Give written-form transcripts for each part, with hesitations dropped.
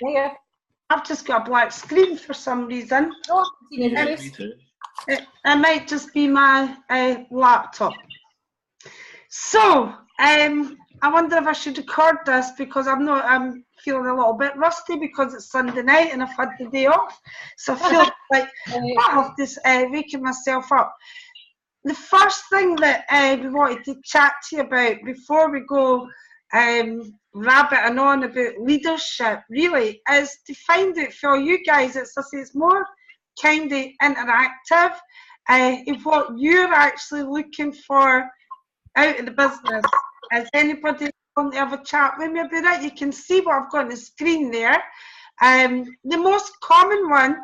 Yeah. I've just got a black screen for some reason. Oh, me too. It might just be my laptop. So, I wonder if I should record this because I'm feeling a little bit rusty because it's Sunday night and I've had the day off. So I feel like I have this waking myself up. The first thing that we wanted to chat to you about before we go rabbiting on about leadership really is to find out for you guys, it's more kind of interactive of what you're actually looking for out of the business. Is anybody want to have a chat with me about it? You can see what I've got on the screen there. The most common one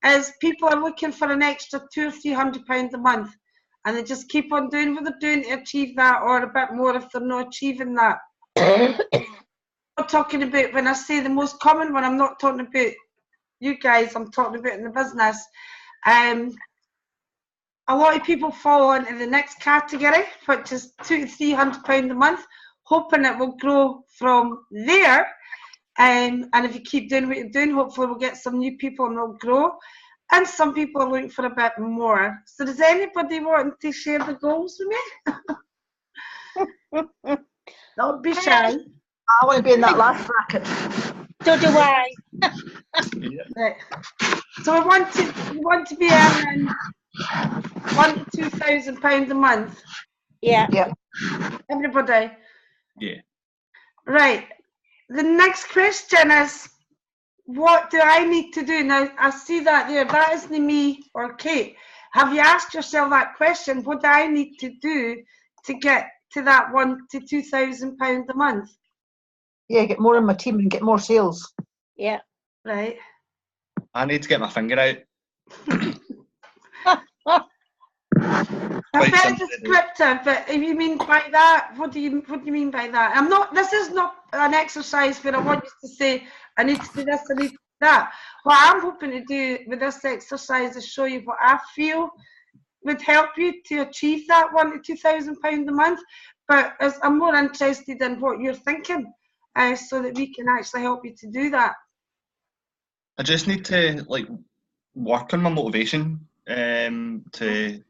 is people are looking for an extra £200 or £300 a month, and they just keep on doing what they're doing to achieve that, or a bit more if they're not achieving that. I'm not talking about, when I say the most common one, I'm not talking about you guys, I'm talking about in the business. A lot of people fall into the next category, which is £200 to £300 a month, hoping it will grow from there. And if you keep doing what you're doing, hopefully we'll get some new people and it'll grow. And some people are looking for a bit more. So does anybody want to share the goals with me? Don't be shy. I want to be in that last bracket. So do I. Right. So we want to be earning £1,000 to £2,000 a month. Yeah. Yeah. Everybody. Yeah. Right. The next question is, what do I need to do? Now, I see that there. That isn't me or Kate. Have you asked yourself that question? What do I need to do to get to that £1,000 to £2,000 a month? Yeah, get more in my team and get more sales. Yeah. Right. I need to get my finger out. I'm very descriptive, but if you mean by that, what do you mean by that? This is not an exercise where I want you to say, I need to do this, I need to do that. What I'm hoping to do with this exercise is show you what I feel would help you to achieve that £1,000 to £2,000 a month. But I'm more interested in what you're thinking, so that we can actually help you to do that. I just need to work on my motivation to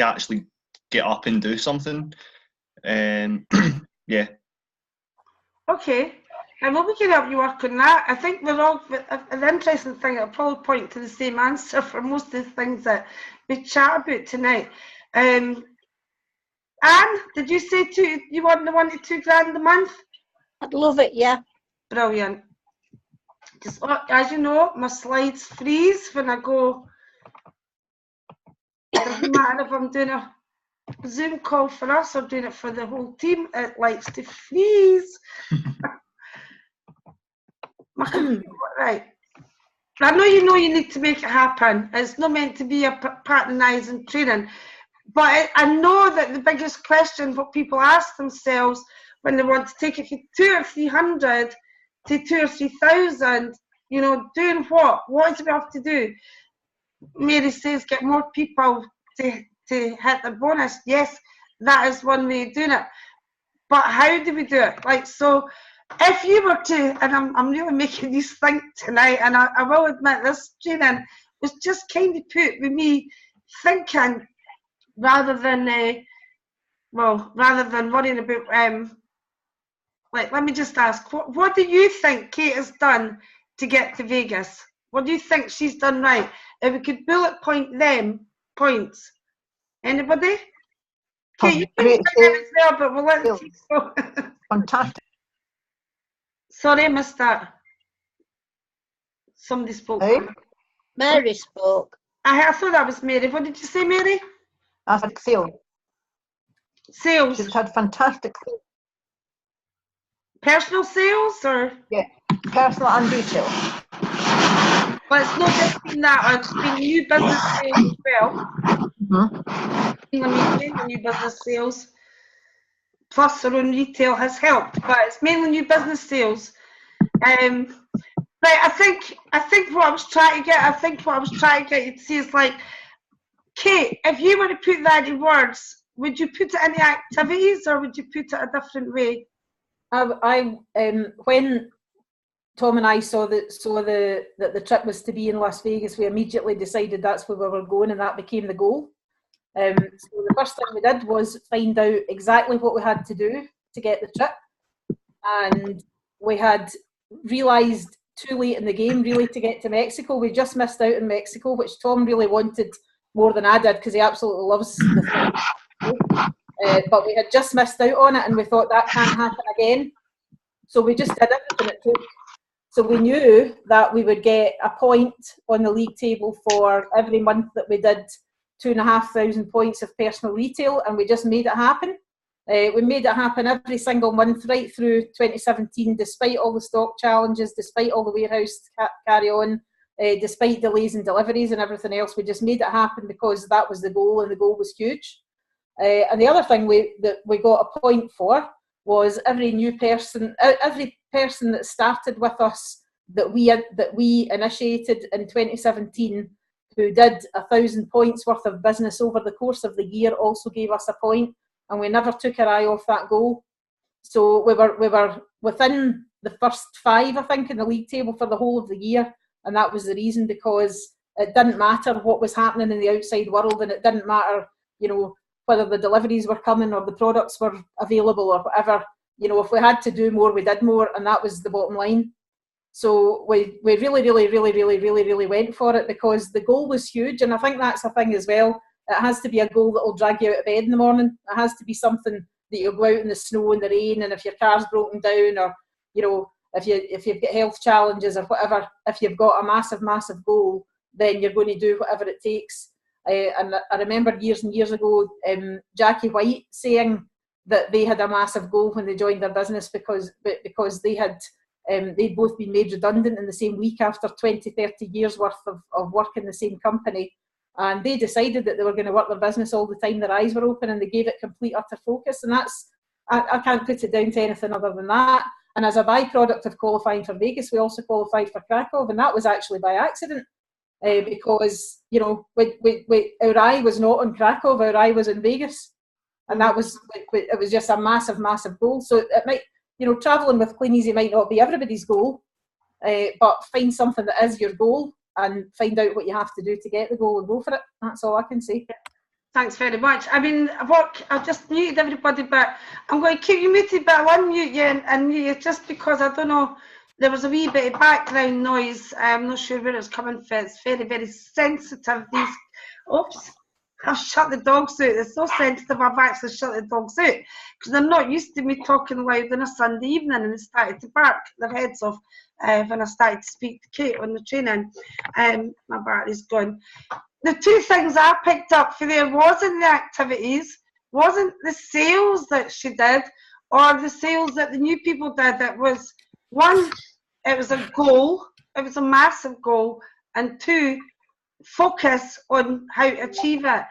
actually get up and do something. Yeah. Okay. Well, we can help you work on that. I think we're all, the interesting thing, I'll probably point to the same answer for most of the things that we chat about tonight. Anne, did you say you want the £1,000 to £2,000 a month? I'd love it, yeah. Brilliant. Just, as you know, my slides freeze when I go. It doesn't matter if I'm doing a Zoom call for us or doing it for the whole team, it likes to freeze. Right. I know you need to make it happen. It's not meant to be a patronising training. But I know that the biggest question what people ask themselves when they want to take it from 200 or 300 to 2,000 or 3,000, doing what? What do we have to do? Mary says get more people to hit the bonus. Yes, that is one way of doing it. But how do we do it? So if you were to, and I'm really making you think tonight, and I will admit this training was just kind of put with me thinking rather than worrying about, let me just ask, what do you think Kate has done to get to Vegas? What do you think she's done right? If we could bullet point them points. Anybody? Kate, you can say as well, but we'll let it go. Fantastic. Sorry, I missed that. Somebody spoke. Hey? Mary spoke. I thought that was Mary. What did you say, Mary? I said sales. Sales. She's had fantastic sales. Personal sales or? Yeah, personal and retail. Well, it's not just been that, it's been new business sales as well. Mm-hmm. New business sales. Plus our own retail has helped, but it's mainly new business sales. Right, I think what I was trying to get you to see is Kate, if you were to put that in words, would you put it in the activities or would you put it a different way? When Tom and I saw that the trip was to be in Las Vegas, we immediately decided that's where we were going, and that became the goal. So the first thing we did was find out exactly what we had to do to get the trip, and we had realised too late in the game really to get to Mexico. We just missed out in Mexico, which Tom really wanted more than I did because he absolutely loves the thing. But we had just missed out on it, and we thought that can't happen again. So we just did everything it took. So we knew that we would get a point on the league table for every month that we did 2,500 points of personal retail, and we just made it happen. We made it happen every single month right through 2017, despite all the stock challenges, despite all the warehouse carry on, despite delays in deliveries and everything else. We just made it happen because that was the goal, and the goal was huge. And the other thing that we got a point for was every person that started with us that we initiated in 2017 who did 1,000 points worth of business over the course of the year also gave us a point, and we never took our eye off that goal. So we were within the first 5, I think, in the league table for the whole of the year, and that was the reason, because it didn't matter what was happening in the outside world, and it didn't matter, whether the deliveries were coming or the products were available or whatever. If we had to do more, we did more, and that was the bottom line. So we really went for it because the goal was huge, and I think that's a thing as well. It has to be a goal that will drag you out of bed in the morning. It has to be something that you'll go out in the snow and the rain, and if your car's broken down, or if you've got health challenges or whatever, if you've got a massive goal, then you're going to do whatever it takes. And I remember years and years ago, Jackie White saying that they had a massive goal when they joined their business because they had they'd both been made redundant in the same week after 20-30 years worth of work in the same company, and they decided that they were going to work their business all the time their eyes were open, and they gave it complete utter focus. And that's, I can't put it down to anything other than that. And as a byproduct of qualifying for Vegas, we also qualified for Krakow, and that was actually by accident. Because our eye was not on Krakow, our eye was in Vegas, and it was just a massive goal. So it might, traveling with Clean Easy might not be everybody's goal, but find something that is your goal and find out what you have to do to get the goal and go for it. That's all I can say. Thanks very much. I mean, I've just muted everybody, but I'm going to keep you muted, but I'll unmute you and mute you just because I don't know. There was a wee bit of background noise. I'm not sure where it's coming from. It's very sensitive. Oops, I've shut the dogs out. It's so sensitive I've actually shut the dogs out because they're not used to me talking loud on a Sunday evening, and they started to bark their heads off when I started to speak to Kate on the training. My battery's gone. The 2 things I picked up for there wasn't the activities, wasn't the sales that she did or the sales that the new people did. It was, 1, it was a goal, it was a massive goal, and 2, focus on how to achieve it.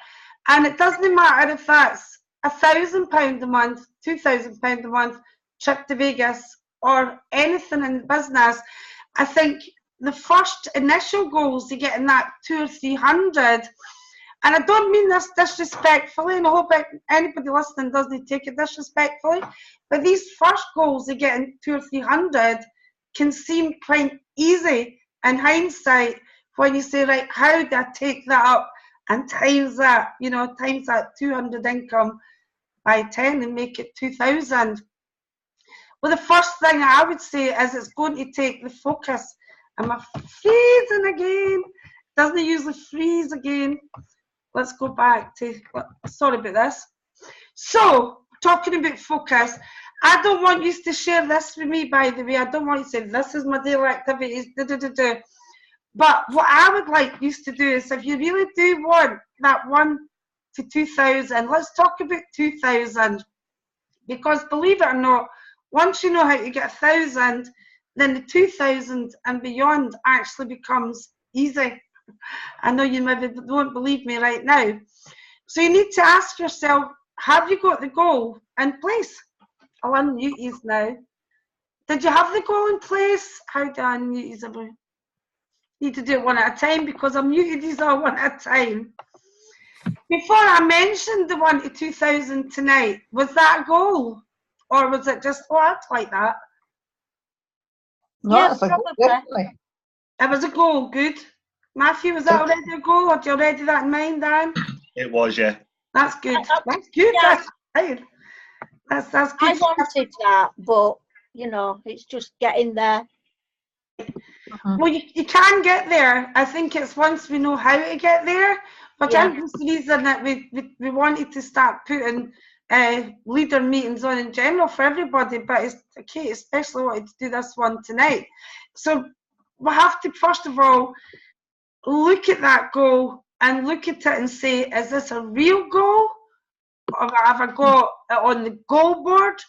And it doesn't matter if that's £1,000 a month, £2,000 a month trip to Vegas, or anything in the business. I think the first initial goals to getting that 200 or 300, and I don't mean this disrespectfully, and I hope anybody listening doesn't take it disrespectfully, but these first goals of getting 200 or 300 can seem quite easy in hindsight when you say, right, how do I take that up and times that, times that 200 income by 10 and make it 2,000. Well, the first thing I would say is it's going to take the focus. Am I freezing again? Doesn't it usually freeze again? Let's go back to, sorry about this. So, talking about focus, I don't want you to share this with me, by the way. I don't want you to say, this is my daily activities, But what I would like you to do is, if you really do want that 1 to 2,000, let's talk about 2,000. Because believe it or not, once you know how to get 1,000, then the 2,000 and beyond actually becomes easy. I know you maybe don't believe me right now. So you need to ask yourself, have you got the goal in place? I'll unmute you now. Did you have the goal in place? How do I unmute you? Need to do it one at a time because I'm muted these all one at a time. Before I mentioned the 1 to 2,000 tonight, was that a goal? Or was it just, oh, I'd like that? No, Yeah, that's a good, probably. definitely. It was a goal, good. Matthew, was that already a goal, or do you already that in mind, Dan? It was, yeah. That's good. That's good. Yeah. That's right. That's I good. wanted that, but you know, it's just getting there. Well, you can get there. I think it's once we know how to get there. But Yeah. I think it's the reason that we wanted to start putting leader meetings on in general for everybody. But Kate especially wanted to do this one tonight. So we have to first of all look at that goal and look at it and say, is this a real goal? Or have I got it on the goal board?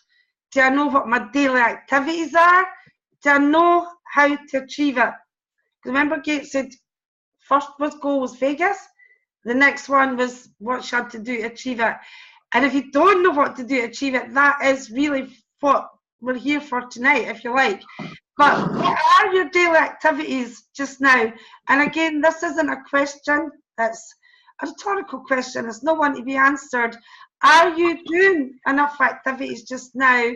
Do I know what my daily activities are? Do I know how to achieve it? Remember, Kate said first goal was Vegas. The next one was what she had to do to achieve it. And if you don't know what to do to achieve it, that is really what we're here for tonight, if you like. But what are your daily activities just now? And again, this isn't a question, it's a rhetorical question. It's not one to be answered. Are you doing enough activities just now,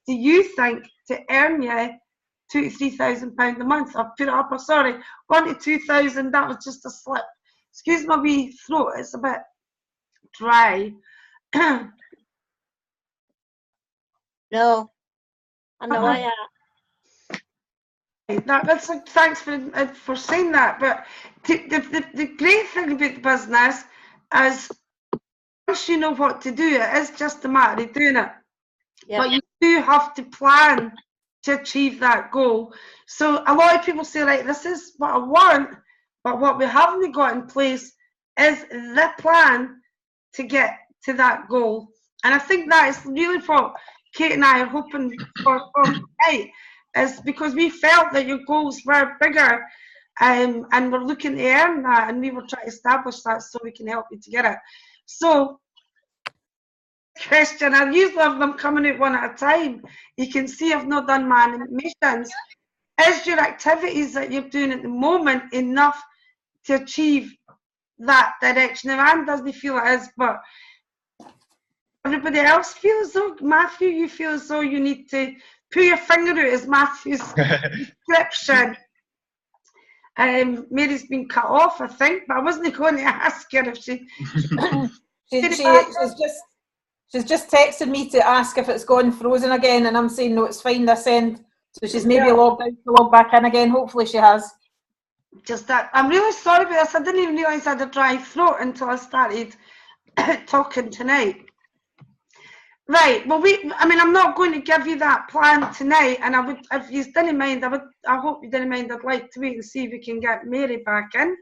do you think, to earn you £2,000 to £3,000 a month? I've put it up, I'm sorry, 1,000 to 2,000, that was just a slip. Excuse my wee throat, it's a bit dry. No, I know I am. That's thanks for saying that. But the great thing about the business is once you know what to do, it is just a matter of doing it. Yeah. But you do have to plan to achieve that goal. So a lot of people say, right, this is what I want, but what we haven't got in place is the plan to get to that goal. And I think that is really what Kate and I are hoping for tonight, is because we felt that your goals were bigger, and we're looking to earn that, and we were trying to establish that so we can help you to get it. So, question, I usually have them coming out one at a time. You can see I've not done my animations. Is your activities that you're doing at the moment enough to achieve that direction? Now, Anne doesn't feel it is, but everybody else feels as though, Matthew, you feel as though you need to put your finger out as Matthew's description. Mary's been cut off, I think, but I wasn't going to ask her if she... She's just texted me to ask if it's gone frozen again, and I'm saying no, it's fine this end. So she's maybe logged out to log back in again. Hopefully she has. Just that. I'm really sorry about this. I didn't even realise I had a dry throat until I started talking tonight. Right. Well, I'm not going to give you that plan tonight, and I would, if you didn't mind, I hope you didn't mind. I'd like to wait and see if we can get Mary back in.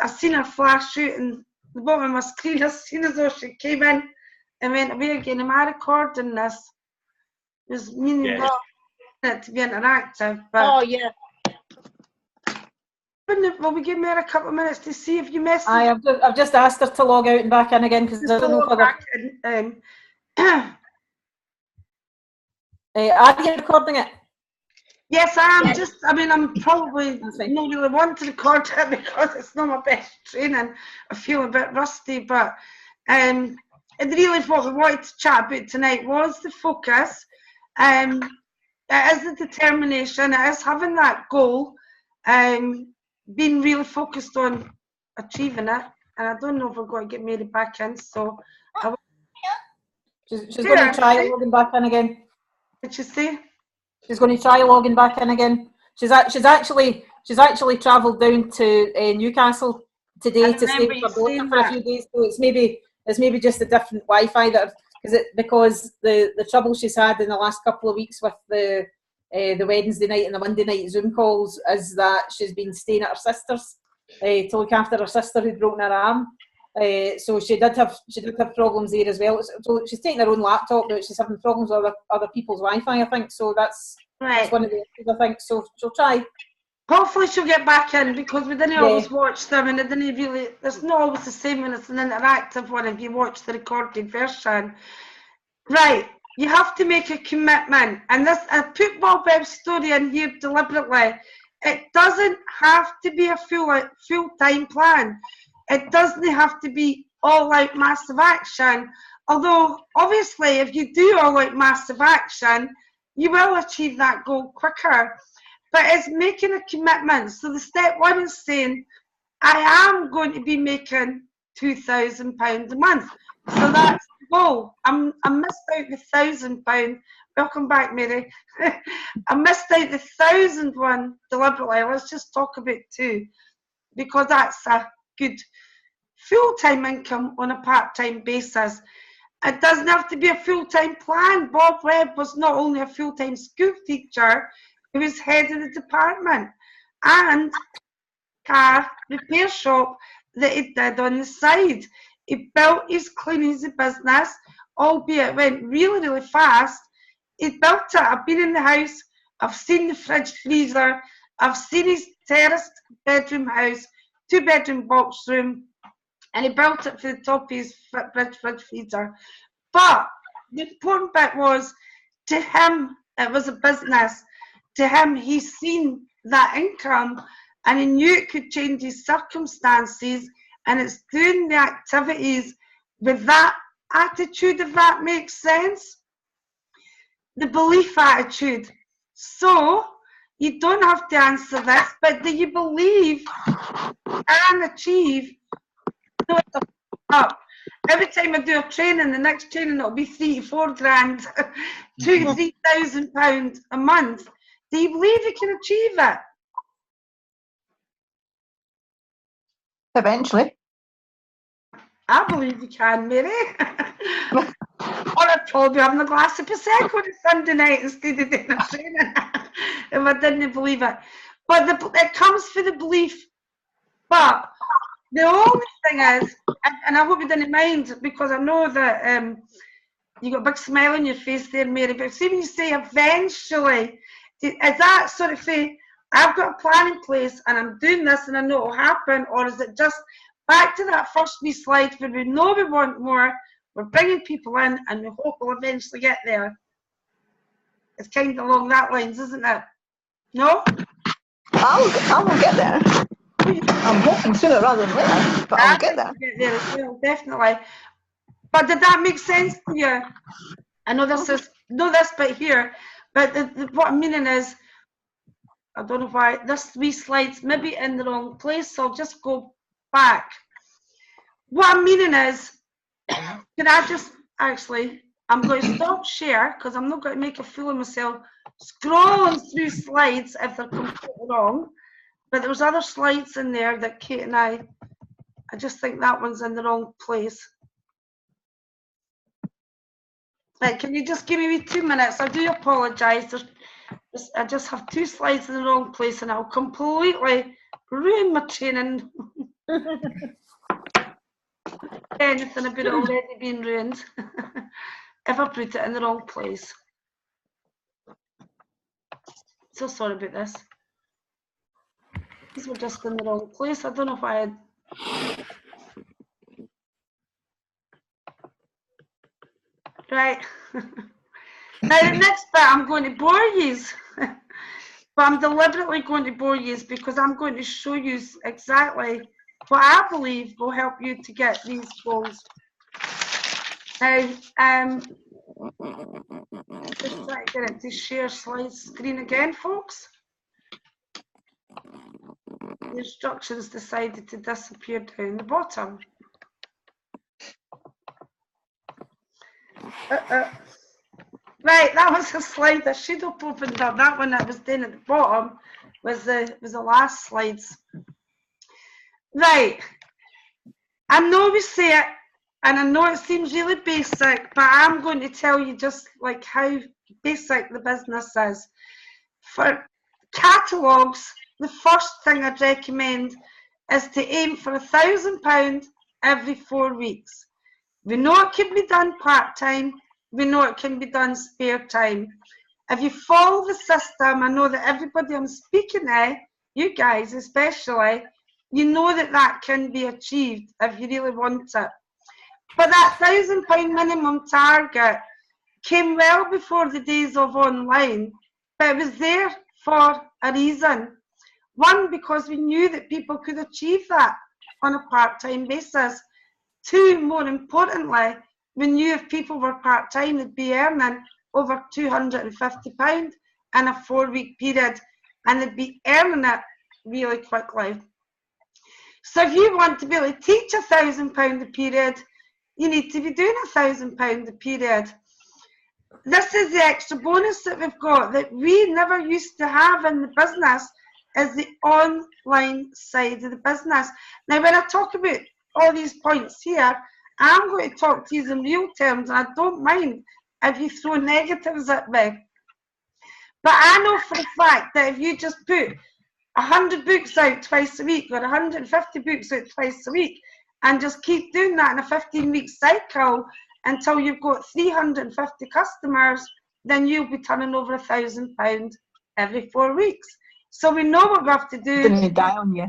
I seen her flash out in the bottom of my screen as soon as though she came in and went away again. Am I recording this? There's meaning it to be interactive, but Oh yeah. will we give Mary a couple of minutes to see if you messed I've just asked her to log out and back in again because I don't know whether. Are you recording it? Yes, I am. I'm probably not really want to record it because it's not my best training. I feel a bit rusty, but and really what we wanted to chat about tonight was the focus. It is the determination. It is having that goal, being really focused on achieving it. And I don't know if we're going to get Mary back in, so she's going to try logging back in again. What did you say? She's going to try logging back in again. She's actually travelled down to Newcastle today to stay with her daughter for a few days. So it's maybe just a different Wi-Fi because the trouble she's had in the last couple of weeks with the Wednesday night and the Monday night Zoom calls is that she's been staying at her sister's to look after her sister who'd broken her arm. So she did have problems there as well. So she's taking her own laptop, but she's having problems with other people's Wi-Fi, I think. So that's one of the issues, I think. So she'll try. Hopefully she'll get back in because we didn't always watch them, and it's not always the same when it's an interactive one if you watch the recorded version. Right, you have to make a commitment, and I put Bob Webb's story in here deliberately. It doesn't have to be a full-time plan. It doesn't have to be all-out massive action. Although, obviously, if you do all-out massive action, you will achieve that goal quicker. But it's making a commitment. So the step one is saying, I am going to be making £2,000 a month. So that's the goal. I missed out the £1,000. Welcome back, Mary. I missed out the 1,000 one deliberately. Let's just talk about 2, because that's a good full-time income on a part-time basis. It doesn't have to be a full-time plan. Bob Webb was not only a full-time school teacher, he was head of the department and car repair shop that he did on the side. He built his cleaning business, albeit it went really, really fast. He built it. I've been in the house. I've seen the fridge freezer. I've seen his terraced bedroom house, 2-bedroom box room, and he built it for the top of his fridge freezer. But the important bit was, to him, it was a business. To him, he's seen that income and he knew it could change his circumstances, and it's doing the activities with that attitude, if that makes sense. The belief attitude. So, you don't have to answer this, but do you believe and achieve? Up. Every time I do a training, the next training it'll be 3 to 4 grand, £2,000-3,000 a month. Do you believe you can achieve it? Eventually. I believe you can, Mary. Or I'd probably be having a glass of Prosecco on a Sunday night instead of doing a training if I didn't believe it. But it comes for the belief. But the only thing is, and I hope you didn't mind, because I know that you got a big smile on your face there, Mary, but see when you say eventually, is that sort of say, I've got a plan in place and I'm doing this and I know it will happen, or is it just back to that first wee slide where we know we want more, we're bringing people in and we hope we'll eventually get there? It's kind of along that lines, isn't it? No? I will get there. I'm hoping sooner rather than later, but I'll get there. Get there as well, definitely. But did that make sense to you? I know this is this bit here, but what I'm meaning is, I don't know why this wee slide's maybe in the wrong place, so I'll just go back. What I'm meaning is, can I just actually, I'm going to stop share because I'm not going to make a fool of myself scrolling through slides if they're completely wrong. But there was other slides in there that Kate and I just think that one's in the wrong place. Right, can you just give me 2 minutes? I do apologise. I just have 2 slides in the wrong place and I'll completely ruin my training. Anything about it already being ruined if I put it in the wrong place. So sorry about this. These were just in the wrong place. I don't know why Right. Now the next bit I'm going to bore you. But I'm deliberately going to bore you because I'm going to show you exactly what I believe will help you to get these goals. Now, just try to get it to share slide screen again, folks. The instructions decided to disappear down the bottom. Right, that was a slide I should have opened up. That one that was down at the bottom was the last slides. Right, I know we say it, and I know it seems really basic, but I'm going to tell you just like how basic the business is. For catalogues, the first thing I'd recommend is to aim for £1,000 every 4 weeks. We know it can be done part-time. We know it can be done spare time. If you follow the system, I know that everybody I'm speaking to, you guys especially, you know that that can be achieved if you really want it. But that £1,000 minimum target came well before the days of online, but it was there for a reason. One, because we knew that people could achieve that on a part-time basis. Two, more importantly, we knew if people were part-time, they'd be earning over £250 in a 4-week period, and they'd be earning it really quickly. So if you want to be able to teach £1,000 a period, you need to be doing £1,000 a period. This is the extra bonus that we've got that we never used to have in the business, is the online side of the business. Now, when I talk about all these points here, I'm going to talk to you in real terms, and I don't mind if you throw negatives at me. But I know for a fact that if you just put 100 books out twice a week, or 150 books out twice a week, and just keep doing that in a 15-week cycle until you've got 350 customers, then you'll be turning over £1,000 every 4 weeks. So we know what we have to do. Didn't die on you.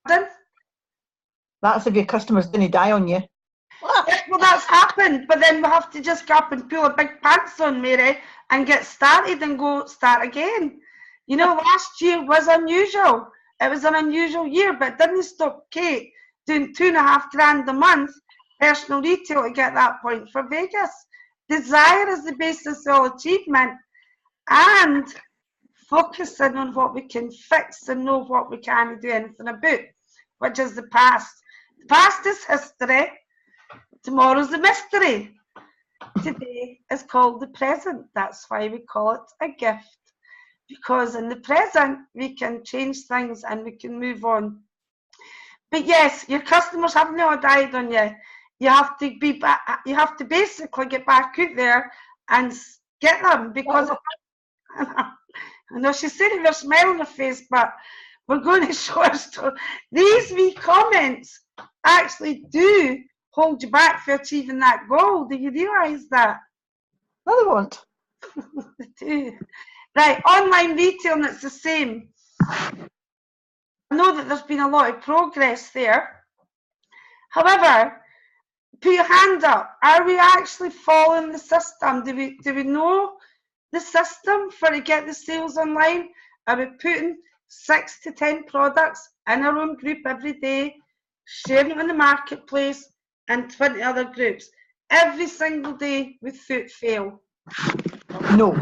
Pardon? That's if your customers didn't die on you. Well, that's happened, but then we have to just go up and pull a big pants on, Mary, and get started and go start again. You know, last year was unusual. It was an unusual year, but it didn't stop Kate doing $2,500 a month personal retail to get that point for Vegas. Desire is the basis of all achievement, and focusing on what we can fix and know what we can't do anything about, which is the past. The past is history. Tomorrow's a mystery. Today is called the present. That's why we call it a gift. Because in the present, we can change things and we can move on. But yes, your customers have not died on you. You have to be back, you have to basically get back out there and get them, because I know she's saying with a smile on her face, but we're going to show her story. These wee comments actually do hold you back for achieving that goal. Do you realise that? No, they won't. They do. Right, online retail, and it's the same. I know that there's been a lot of progress there. However, put your hand up. Are we actually following the system? Do we know the system for to get the sales online? Are we putting 6 to 10 products in our own group every day, sharing it in the marketplace, and 20 other groups every single day without fail? No.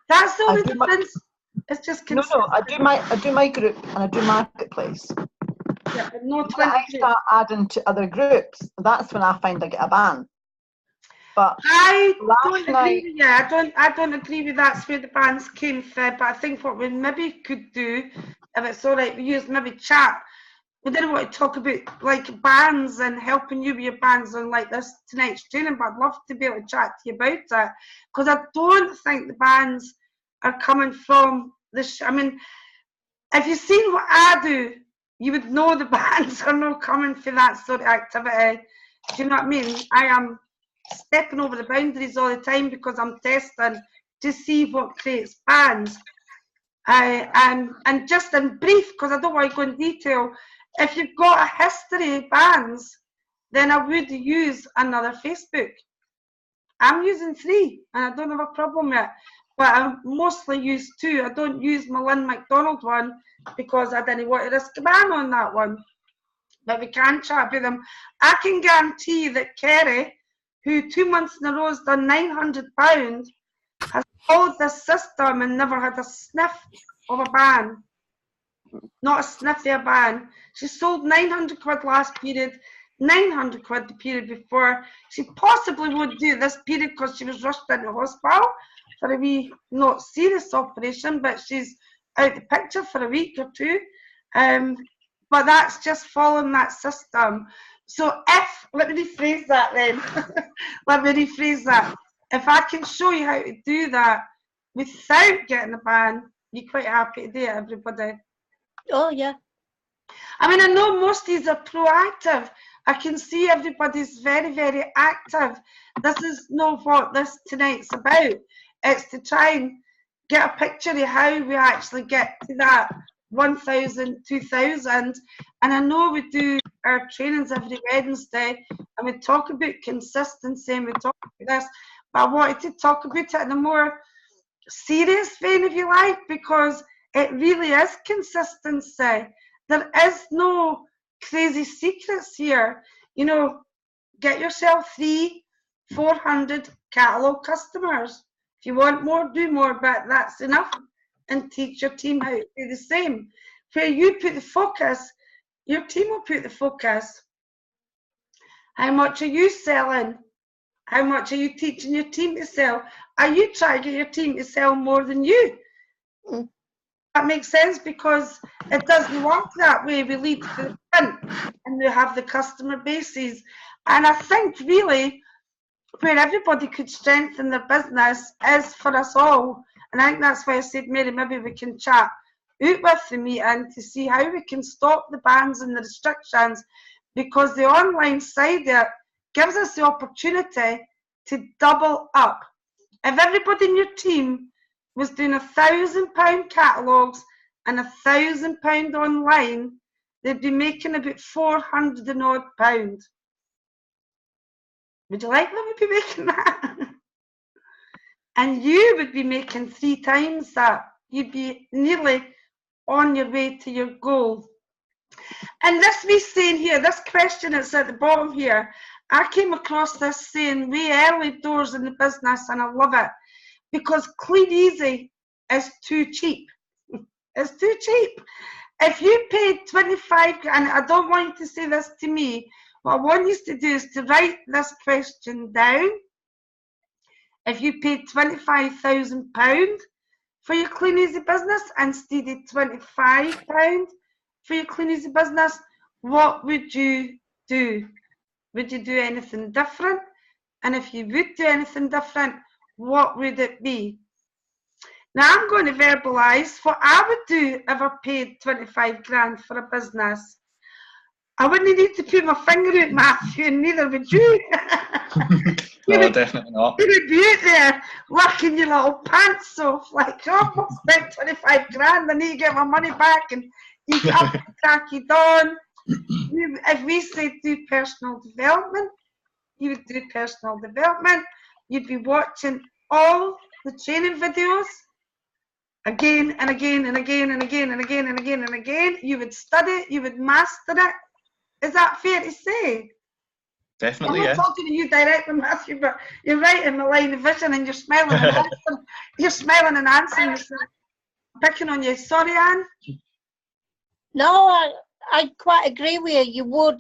That's the only I do my- difference. It's just No, I do my group and I do marketplace. Yeah, but no When 20 I start adding to other groups, that's when I find I get a ban. But I last don't agree night- with you. I don't agree with that's where the bans came from. But I think what we maybe could do, if it's all right, we use maybe chat. We didn't want to talk about like bans and helping you with your bans on like this tonight's training, but I'd love to be able to chat to you about it, because I don't think the bans are coming from this. I mean, if you've seen what I do, you would know the bans are not coming for that sort of activity. Do you know what I mean? I am stepping over the boundaries all the time because I'm testing to see what creates bans. And just in brief, because I don't want to go in detail, if you've got a history of bans, then I would use another Facebook. I'm using 3 and I don't have a problem with it, but I mostly use 2. I don't use my Lynn McDonald one because I didn't want to risk a ban on that one. But we can chat with them. I can guarantee that Kerry, who 2 months in a row has done £900, has followed this system and never had a sniff of a ban. Not a sniff of a ban. She sold £900 last period, £900 the period before. She possibly would do this period because she was rushed into hospital for a wee not serious operation, but she's out the picture for a week or 2. But that's just following that system. So let me rephrase that then. Let me rephrase that. If I can show you how to do that without getting a ban, you're quite happy to do it, everybody. Oh, yeah. I mean, I know most of these are proactive. I can see everybody's very, very active. This is not what this tonight's about. It's to try and get a picture of how we actually get to that 1,000, 2,000. And I know we do our trainings every Wednesday and we talk about consistency and we talk about this, but I wanted to talk about it in a more serious vein, if you like, because it really is consistency. There is no crazy secrets here. You know, get yourself 3 400 catalogue customers. If you want more, do more, but that's enough. And teach your team how to do the same. Where you put the focus, your team will put the focus. How much are you selling? How much are you teaching your team to sell? Are you trying to get your team to sell more than you? That makes sense, because it doesn't work that way. We lead to the front and we have the customer bases. And I think really where everybody could strengthen their business is for us all. And I think that's why I said, Mary, maybe we can chat out with the meeting to see how we can stop the bans and the restrictions, because the online side there gives us the opportunity to double up. If everybody in your team was doing £1,000 catalogues and £1,000 online, they'd be making about £400 and odd pounds. Would you like them to be making that? And you would be making 3 times that. You'd be nearly on your way to your goal. And this we saying here, this question that's at the bottom here, I came across this saying way early doors in the business, and I love it, because clean easy is too cheap. It's too cheap. If you paid 25, and I don't want you to say this to me, what I want you to do is to write this question down. If you paid £25,000 for your clean easy business instead of £25 for your clean easy business, what would you do? Would you do anything different? And if you would do anything different, what would it be? Now I'm going to verbalise what I would do if I paid 25 grand for a business. I wouldn't need to put my finger out, Matthew, and neither would you. No, definitely not. You would be out there working your little pants off, like, oh, I spent 25 grand, I need to get my money back, and you have to crack it on. If we said do personal development, you would do personal development. You'd be watching all the training videos again and again and again and again and again and again and again. You would study it, you would master it. Is that fair to say? Definitely, I'm yeah. not talking to you directly, Matthew, but you're right in the line of vision, and you're smiling and answering. You're smiling and answering. I'm picking on you. Sorry, Anne. No, I quite agree with you.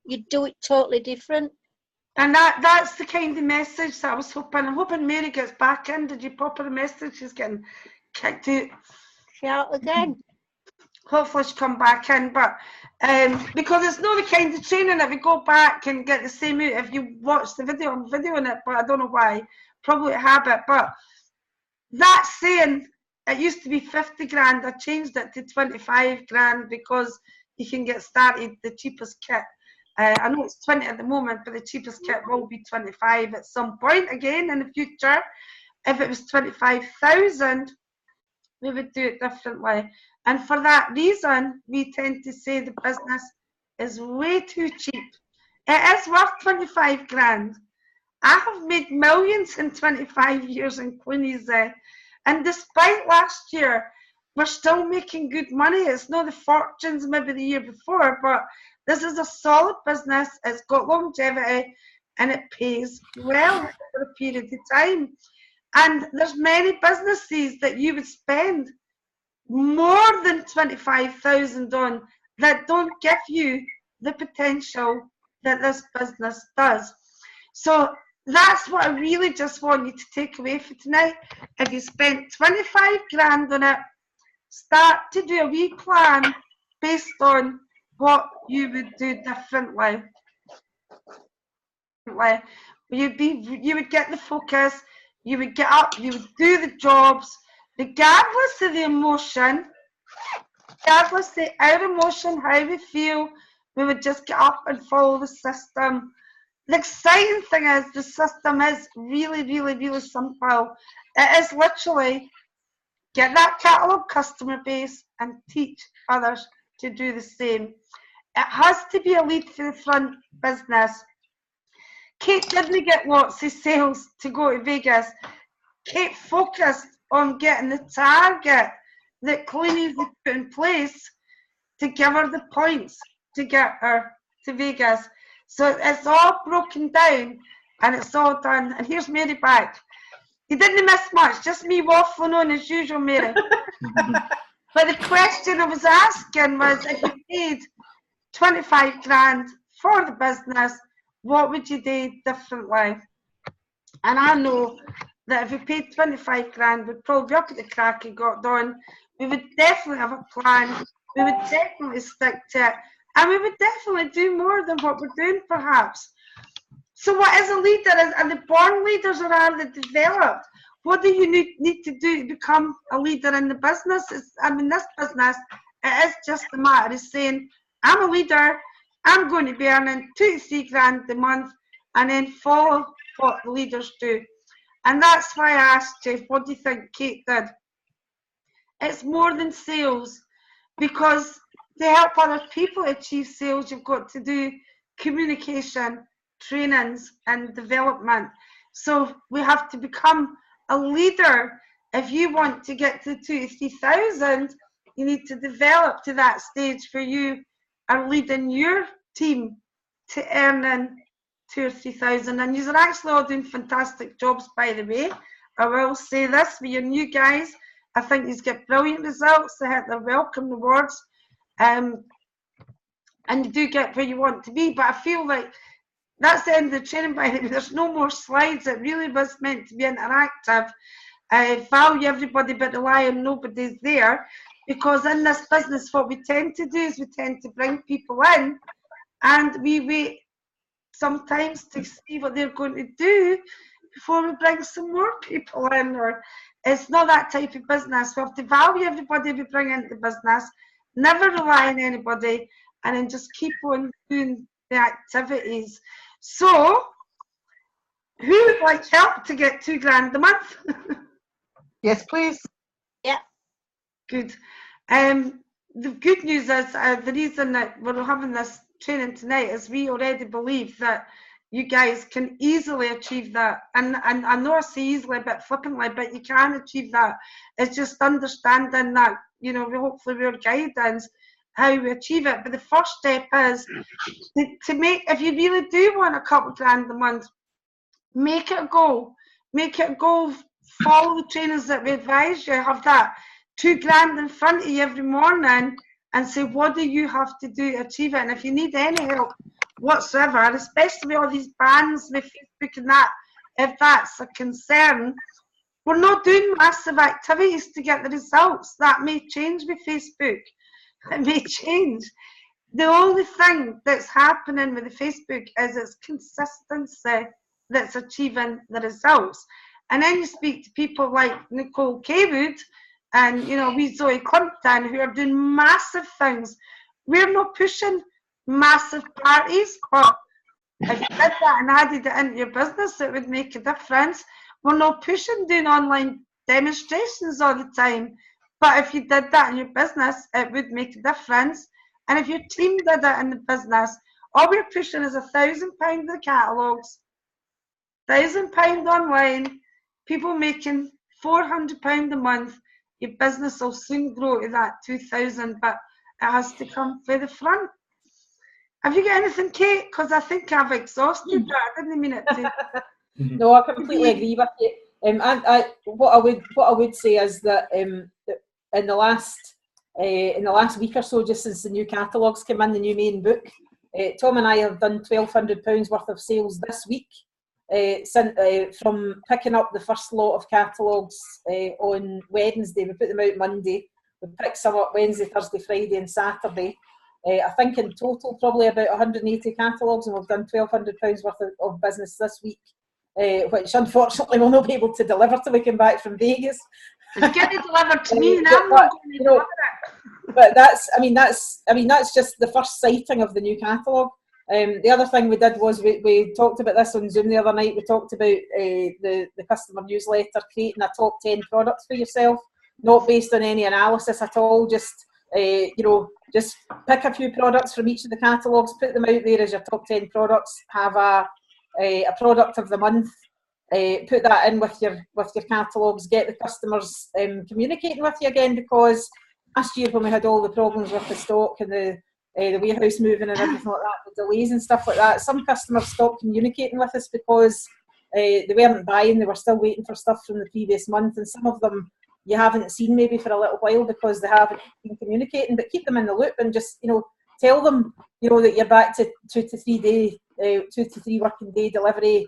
You'd do it totally different. And that's the kind of message that I was hoping. I'm hoping Mary gets back in. Did you pop her a message? She's getting kicked out. Shout again. Hopefully she'll come back in, but because it's not the kind of training that we go back and get the same out if you watch the video. I'm videoing it, but I don't know why. Probably a habit. But that saying, it used to be 50 grand. I changed it to 25 grand because you can get started the cheapest kit. I know it's 20 at the moment, but the cheapest kit will be 25 at some point again in the future. If it was 25,000, we would do it differently. And for that reason, we tend to say the business is way too cheap. It is worth 25 grand. I have made millions in 25 years in Clean Easy. And despite last year, we're still making good money. It's not the fortunes maybe the year before, but this is a solid business. It's got longevity and it pays well for a period of time. And there's many businesses that you would spend more than 25,000 on that don't give you the potential that this business does. So that's what I really just want you to take away for tonight. If you spent 25 grand on it, start to do a wee plan based on what you would do differently. You would get the focus, you would get up, you would do the jobs, regardless of the emotion, regardless of our emotion, how we feel, we would just get up and follow the system. The exciting thing is the system is really, really, really simple. It is literally get that catalogue customer base and teach others to do the same. It has to be a lead for the front business. Kate didn't get lots of sales to go to Vegas. Kate focused on getting the target that Clean Easy put in place to give her the points to get her to Vegas. So it's all broken down and it's all done. And here's Mary back. You didn't miss much, just me waffling on as usual, Mary. But the question I was asking was, if you paid 25 grand for the business, what would you do differently? And I know that if we paid 25 grand, we'd probably be up at the crack and got done. We would definitely have a plan. We would definitely stick to it. And we would definitely do more than what we're doing, perhaps. So what is a leader? Are they born leaders or are they developed? What do you need to do to become a leader in the business? This business, it is just a matter of saying, I'm a leader, I'm going to be earning 2 to 3 grand a month, and then follow what the leaders do. And that's why I asked you, what do you think Kate did? It's more than sales, because to help other people achieve sales, you've got to do communication, trainings, and development. So we have to become a leader. If you want to get to 2,000 to 3,000, you need to develop to that stage where you are leading your team to earning 2,000 or 3,000. And you're actually all doing fantastic jobs, by the way. I will say this for your new guys. I think you get brilliant results. They hit their welcome rewards. And you do get where you want to be. But I feel like that's the end of the training, by the way. There's no more slides. It really was meant to be interactive. Value everybody but rely on nobody's there. Because in this business, what we tend to do is we tend to bring people in and we wait sometimes to see what they're going to do before we bring some more people in. Or it's not that type of business. We have to value everybody we bring into the business, never rely on anybody, and then just keep on doing the activities. So, who would like help to get 2 grand a month? Yes, please. Yeah. Good. The good news is the reason that we're having this training tonight is we already believe that you guys can easily achieve that. And I know I say easily a bit flippantly, but you can achieve that. It's just understanding that, you know, hopefully we're guidance how we achieve it. But the first step is to make, if you really do want a couple grand a month, make it a goal. Make it a goal. Follow the trainers that we advise you. Have that 2 grand in front of you every morning and say, what do you have to do to achieve it? And if you need any help whatsoever, especially with all these bans with Facebook and that, if that's a concern, we're not doing massive activities to get the results. That may change with Facebook. It may change. The only thing that's happening with the Facebook is its consistency that's achieving the results. And then you speak to people like Nicole Kaywood and, you know, we Zoe Climpton, who are doing massive things. We're not pushing massive parties, but if you did that and added it into your business, it would make a difference. We're not pushing doing online demonstrations all the time, but if you did that in your business, it would make a difference. And if your team did it in the business, all we're pushing is £1,000 in the catalogues, £1,000 online, people making £400 a month. Your business will soon grow to that 2,000, but it has to come from the front. Have you got anything, Kate? Because I think I've exhausted that. I didn't mean it to. No, I completely agree with you. What I would say is that in the last week or so, just since the new catalogues came in, the new main book, Tom and I have done £1,200 worth of sales this week. From picking up the first lot of catalogues on Wednesday. We put them out Monday. We picked some up Wednesday, Thursday, Friday and Saturday. I think in total probably about 180 catalogues, and we've done £1,200 worth of business this week, which unfortunately we'll not be able to deliver till we come back from Vegas. It's getting delivered to me and I'm not going to deliver it. But that's just the first sighting of the new catalogue. The other thing we did was we talked about this on Zoom the other night. We talked about the customer newsletter, creating a top 10 products for yourself, not based on any analysis at all. Just just pick a few products from each of the catalogues, put them out there as your top 10 products. Have a product of the month. Put that in with your catalogues. Get the customers communicating with you again, because last year when we had all the problems with the stock and the the warehouse moving and everything like that, the delays and stuff like that. Some customers stopped communicating with us because they weren't buying, they were still waiting for stuff from the previous month, and some of them you haven't seen maybe for a little while because they haven't been communicating. But keep them in the loop and just, you know, tell them, you know, that you're back to 2 to 3 working day delivery.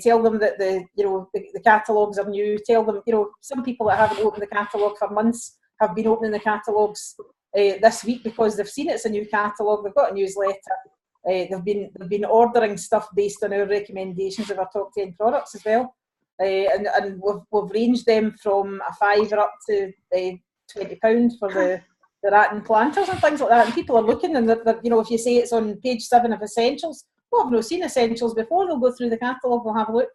Tell them that the catalogues are new. Tell them, you know, some people that haven't opened the catalogue for months have been opening the catalogues this week because they've seen it's a new catalogue. They've got a newsletter. They've been ordering stuff based on our recommendations of our top 10 products as well. And we've ranged them from a £5 up to £20 for the rattan planters and things like that. And people are looking, and they're, you know, if you say it's on page 7 of Essentials, well, I've not seen Essentials before, they'll go through the catalogue, they'll have a look.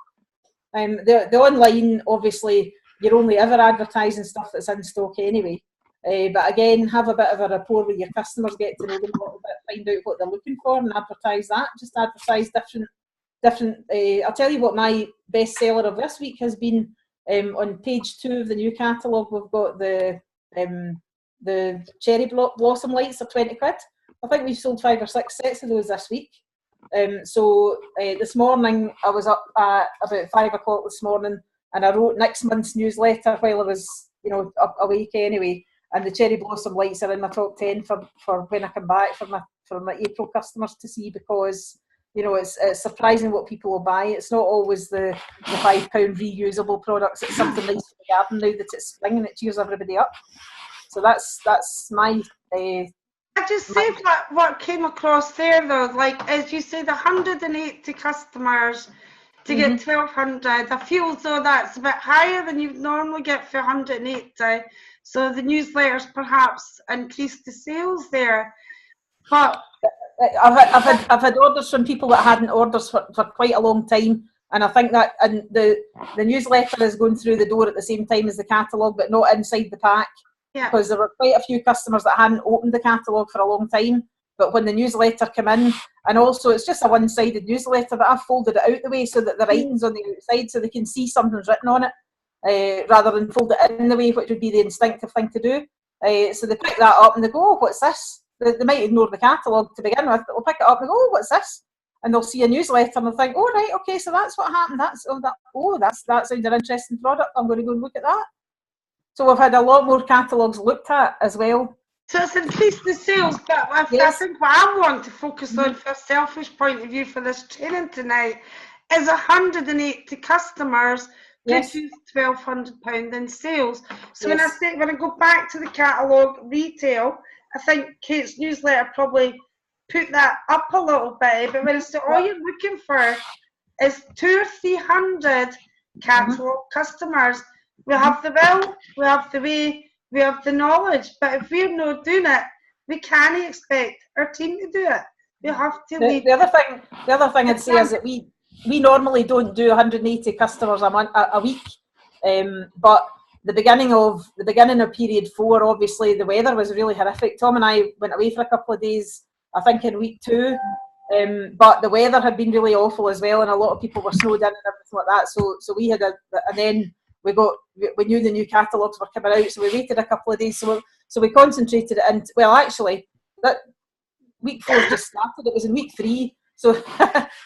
The online, obviously, you're only ever advertising stuff that's in stock anyway. But again, have a bit of a rapport with your customers, get to know them a little bit, find out what they're looking for and advertise that. Just advertise different. I'll tell you what my best seller of this week has been. On page 2 of the new catalogue, we've got the cherry blossom lights are £20. I think we've sold 5 or 6 sets of those this week. So this morning I was up at about 5 o'clock this morning, and I wrote next month's newsletter while I was, you know, up awake anyway. And the cherry blossom lights are in my top 10 for when I come back for my April customers to see, because, you know, it's surprising what people will buy. It's not always the £5 reusable products. It's something nice for the garden now that it's spring and it cheers everybody up. So that's my. I just said what came across there though, like as you said, 180 customers to get 1,200. I feel as though that's a bit higher than you normally get for 180. So the newsletters perhaps increased the sales there. But I've had orders from people that hadn't orders for quite a long time, and I think that and the newsletter is going through the door at the same time as the catalogue, but not inside the pack. Yeah. Because there were quite a few customers that hadn't opened the catalogue for a long time. But when the newsletter came in, and also it's just a one-sided newsletter, but I've folded it out the way so that the writing's on the outside so they can see something's written on it, rather than fold it in the way, which would be the instinctive thing to do. So they pick that up and they go, oh, what's this? They might ignore the catalogue to begin with, but they'll pick it up and go, oh, what's this? And they'll see a newsletter and they'll think, oh, right, okay, so that's what happened. That sounds an interesting product. I'm going to go and look at that. So we've had a lot more catalogues looked at as well. So it's increased the sales, but I think what I want to focus on from a selfish point of view for this training tonight is 180 customers produce £1,200 in sales. So when I go back to the catalogue retail, I think Kate's newsletter probably put that up a little bit, but when it's all you're looking for is 200 or 300 catalogue customers. We have the will, we have the way, we have the knowledge, but if we're not doing it, we can't expect our team to do it. We have to lead. The other thing I'd say is that we normally don't do 180 customers a week, but the beginning of period 4, obviously the weather was really horrific. Tom and I went away for a couple of days, I think in week 2, but the weather had been really awful as well, and a lot of people were snowed in and everything like that. So we had and then we knew the new catalogues were coming out, so we waited a couple of days. So we concentrated it, and well, actually, that week 4 just started. It was in week 3. So,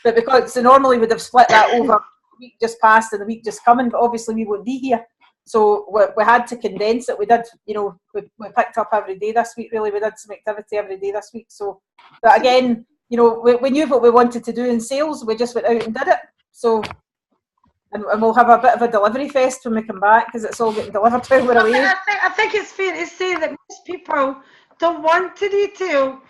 but normally we'd have split that over the week just passed and the week just coming, but obviously we won't be here. So we had to condense it. We did, you know, we picked up every day this week, really. We did some activity every day this week. So, but again, you know, we knew what we wanted to do in sales. We just went out and did it. So, and we'll have a bit of a delivery fest when we come back, because it's all getting delivered while we're away. I think it's fair to say that most people don't want to retail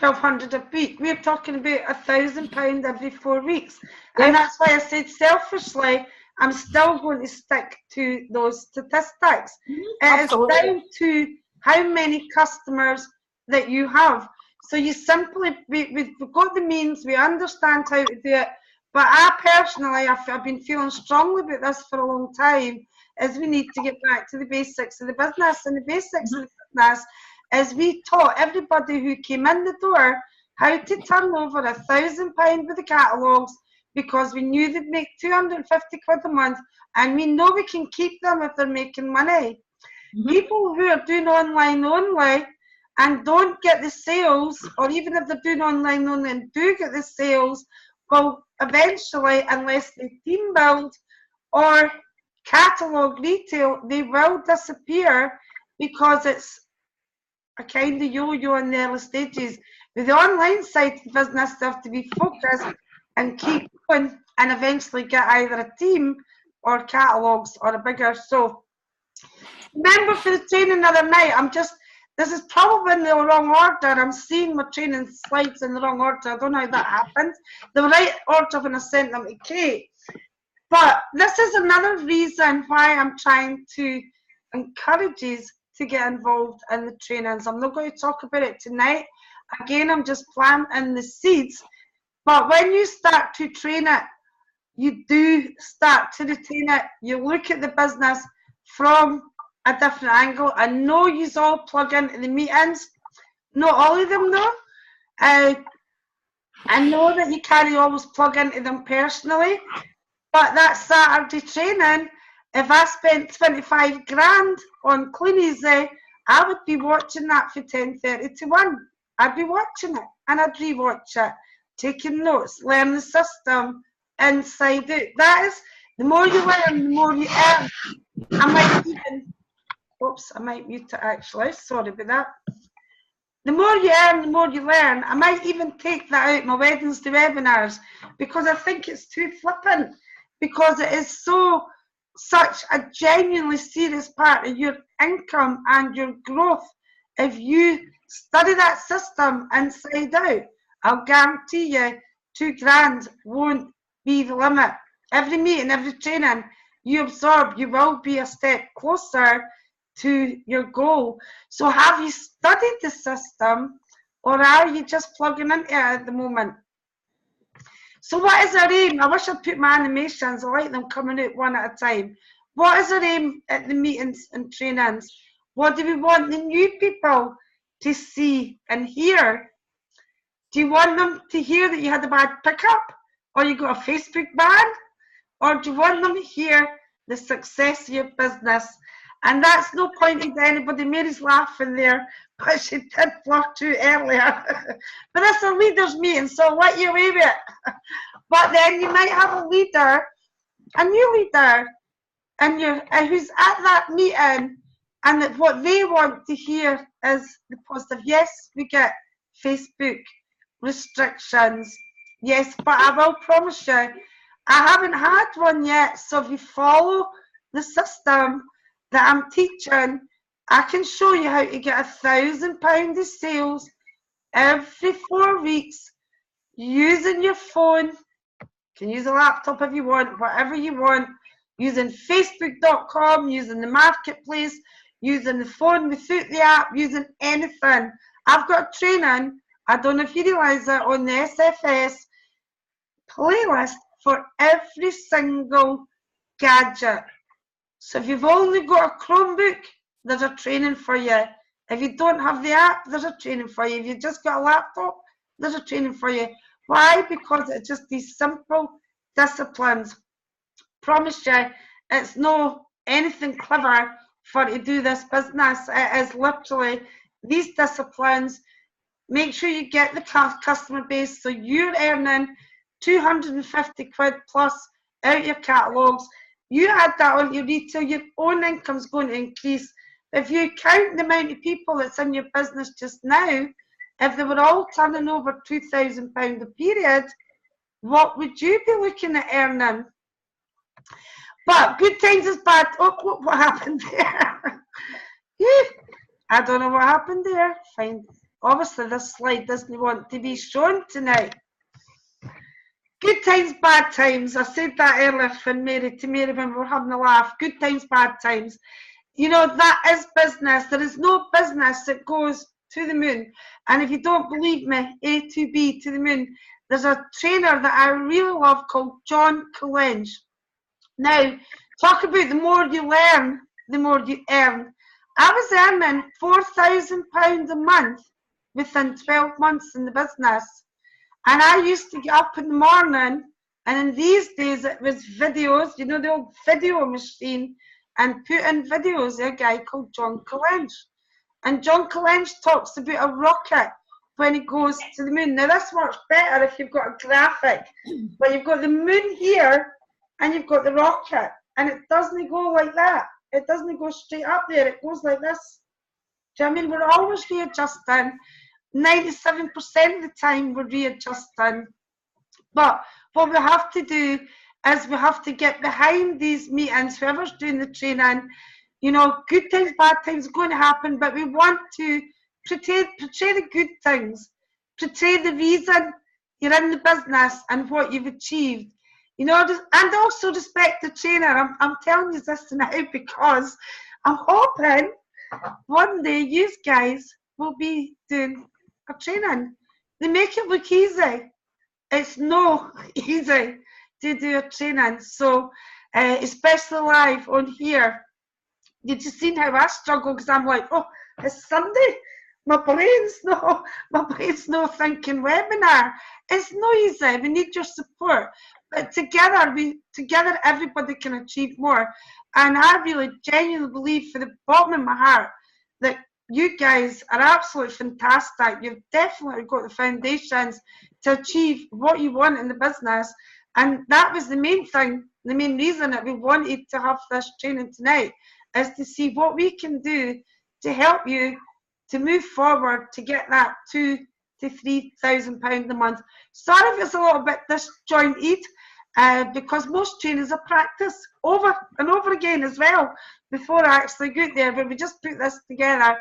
1,200 a week. We're talking about £1,000 every 4 weeks. And that's why I said selfishly, I'm still going to stick to those statistics. It's down to how many customers that you have. So you simply, we've got the means, we understand how to do it. But I personally, I've been feeling strongly about this for a long time, is we need to get back to the basics of the business. And the basics of the business is we taught everybody who came in the door how to turn over £1,000 with the catalogues, because we knew they'd make 250 quid a month, and we know we can keep them if they're making money. People who are doing online only and don't get the sales, or even if they're doing online only and do get the sales, will eventually, unless they team build or catalogue retail, they will disappear, because it's a kind of yo-yo in the early stages. With the online side of the business, they have to be focused and keep going, and eventually get either a team or catalogues or a bigger. So remember, for the training the other night, this is probably in the wrong order. I'm seeing my training slides in the wrong order. I don't know how that happened. The right order when I sent them to Kate. But this is another reason why I'm trying to encourage you to get involved in the trainings. I'm not going to talk about it tonight. Again, I'm just planting the seeds. But when you start to train it, you do start to retain it. You look at the business from a different angle. I know you all plug into the meetings. Not all of them though. I know that you can't always plug into them personally. But that Saturday training, if I spent 25 grand on Clean Easy, I would be watching that for 10:30 to 1. I'd be watching it, and I'd rewatch it, taking notes, learn the system inside out. That is, the more you learn, the more you earn. I might mute it actually, sorry about that. The more you earn, the more you learn. I might even take that out my Wednesday webinars, because I think it's too flippant, because it is such a genuinely serious part of your income and your growth. If you study that system inside out, I'll guarantee you 2 grand won't be the limit. Every meeting, every training you absorb, you will be a step closer to your goal. So have you studied the system, or are you just plugging into it at the moment? So what is our aim? I wish I'd put my animations. I like them coming out one at a time. What is our aim at the meetings and trainings? What do we want the new people to see and hear? Do you want them to hear that you had a bad pickup, or you got a Facebook ban? Or do you want them to hear the success of your business? And that's no pointing to anybody. Mary's laughing there, but she did flirt too earlier. But that's a leaders meeting, so I'll let you away with it. But then you might have a leader, a new leader, and who's at that meeting, and that what they want to hear is the positive. Yes, we get Facebook restrictions. Yes, but I will promise you, I haven't had one yet. So if you follow the system that I'm teaching, I can show you how to get £1,000 of sales every 4 weeks using your phone. You can use a laptop if you want, whatever you want, using Facebook.com, using the marketplace, using the phone without the app, using anything. I've got training, I don't know if you realise that, on the SFS playlist for every single gadget. So if you've only got a Chromebook, there's a training for you. If you don't have the app, there's a training for you. If you've just got a laptop, there's a training for you. Why? Because it's just these simple disciplines. Promise you, it's no anything clever for to do this business. It is literally these disciplines. Make sure you get the customer base, so you're earning 250 quid plus out your catalogues. You add that on your retail, your own income's going to increase. If you count the amount of people that's in your business just now, if they were all turning over £2,000 a period, what would you be looking at earning? But good times is bad. Oh, what happened there? I don't know what happened there. Fine. Obviously, this slide doesn't want to be shown tonight. Good times, bad times. I said that earlier from Mary to Mary when we were having a laugh. Good times, bad times. You know, that is business. There is no business that goes to the moon. And if you don't believe me, A to B to the moon, there's a trainer that I really love called John Collenge. Now, talk about the more you learn, the more you earn. I was earning £4,000 a month within 12 months in the business. And I used to get up in the morning, and in these days it was videos, you know, the old video machine, and put in videos of a guy called John Collenge. And John Collins talks about a rocket when it goes to the moon. Now this works better if you've got a graphic where you've got the moon here and you've got the rocket, and it doesn't go like that. It doesn't go straight up there. It goes like this. Do you know what I mean? We're always readjusting. 97% of the time we're readjusting. But what we have to do is we have to get behind these meetings, whoever's doing the training. You know, good times, bad times are going to happen, but we want to portray the good things, portray the reason you're in the business and what you've achieved. You know, and also respect the trainer. I'm telling you this now because I'm hoping one day you guys will be doing a training. They make it look easy. It's not easy to do a training. So, especially live on here, you just seen how I struggle because I'm like, oh, it's Sunday. My brain's not thinking webinar. It's not easy. We need your support. But together everybody can achieve more. And I really genuinely believe from the bottom of my heart that you guys are absolutely fantastic. You've definitely got the foundations to achieve what you want in the business. And that was the main thing, the main reason that we wanted to have this training tonight, is to see what we can do to help you to move forward to get that £2,000 to £3,000 a month. Sorry if it's a little bit disjointed, because most trainings are practice over and over again as well before I actually get there, but we just put this together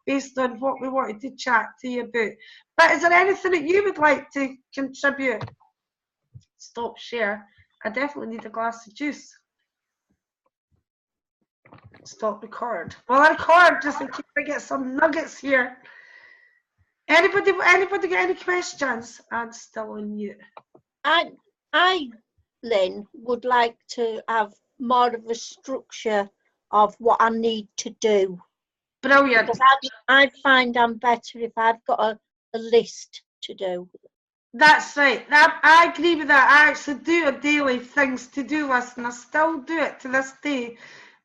based on what we wanted to chat to you about. But is there anything that you would like to contribute? Stop share. I definitely need a glass of juice. Stop record. Well, I record just in case I get some nuggets here. Anybody got any questions? I'm still on mute. I, Lynn, would like to have more of a structure of what I need to do. Brilliant. Because I find I'm better if I've got a list to do. That's right. I agree with that. I actually do a daily things to do list, and I still do it to this day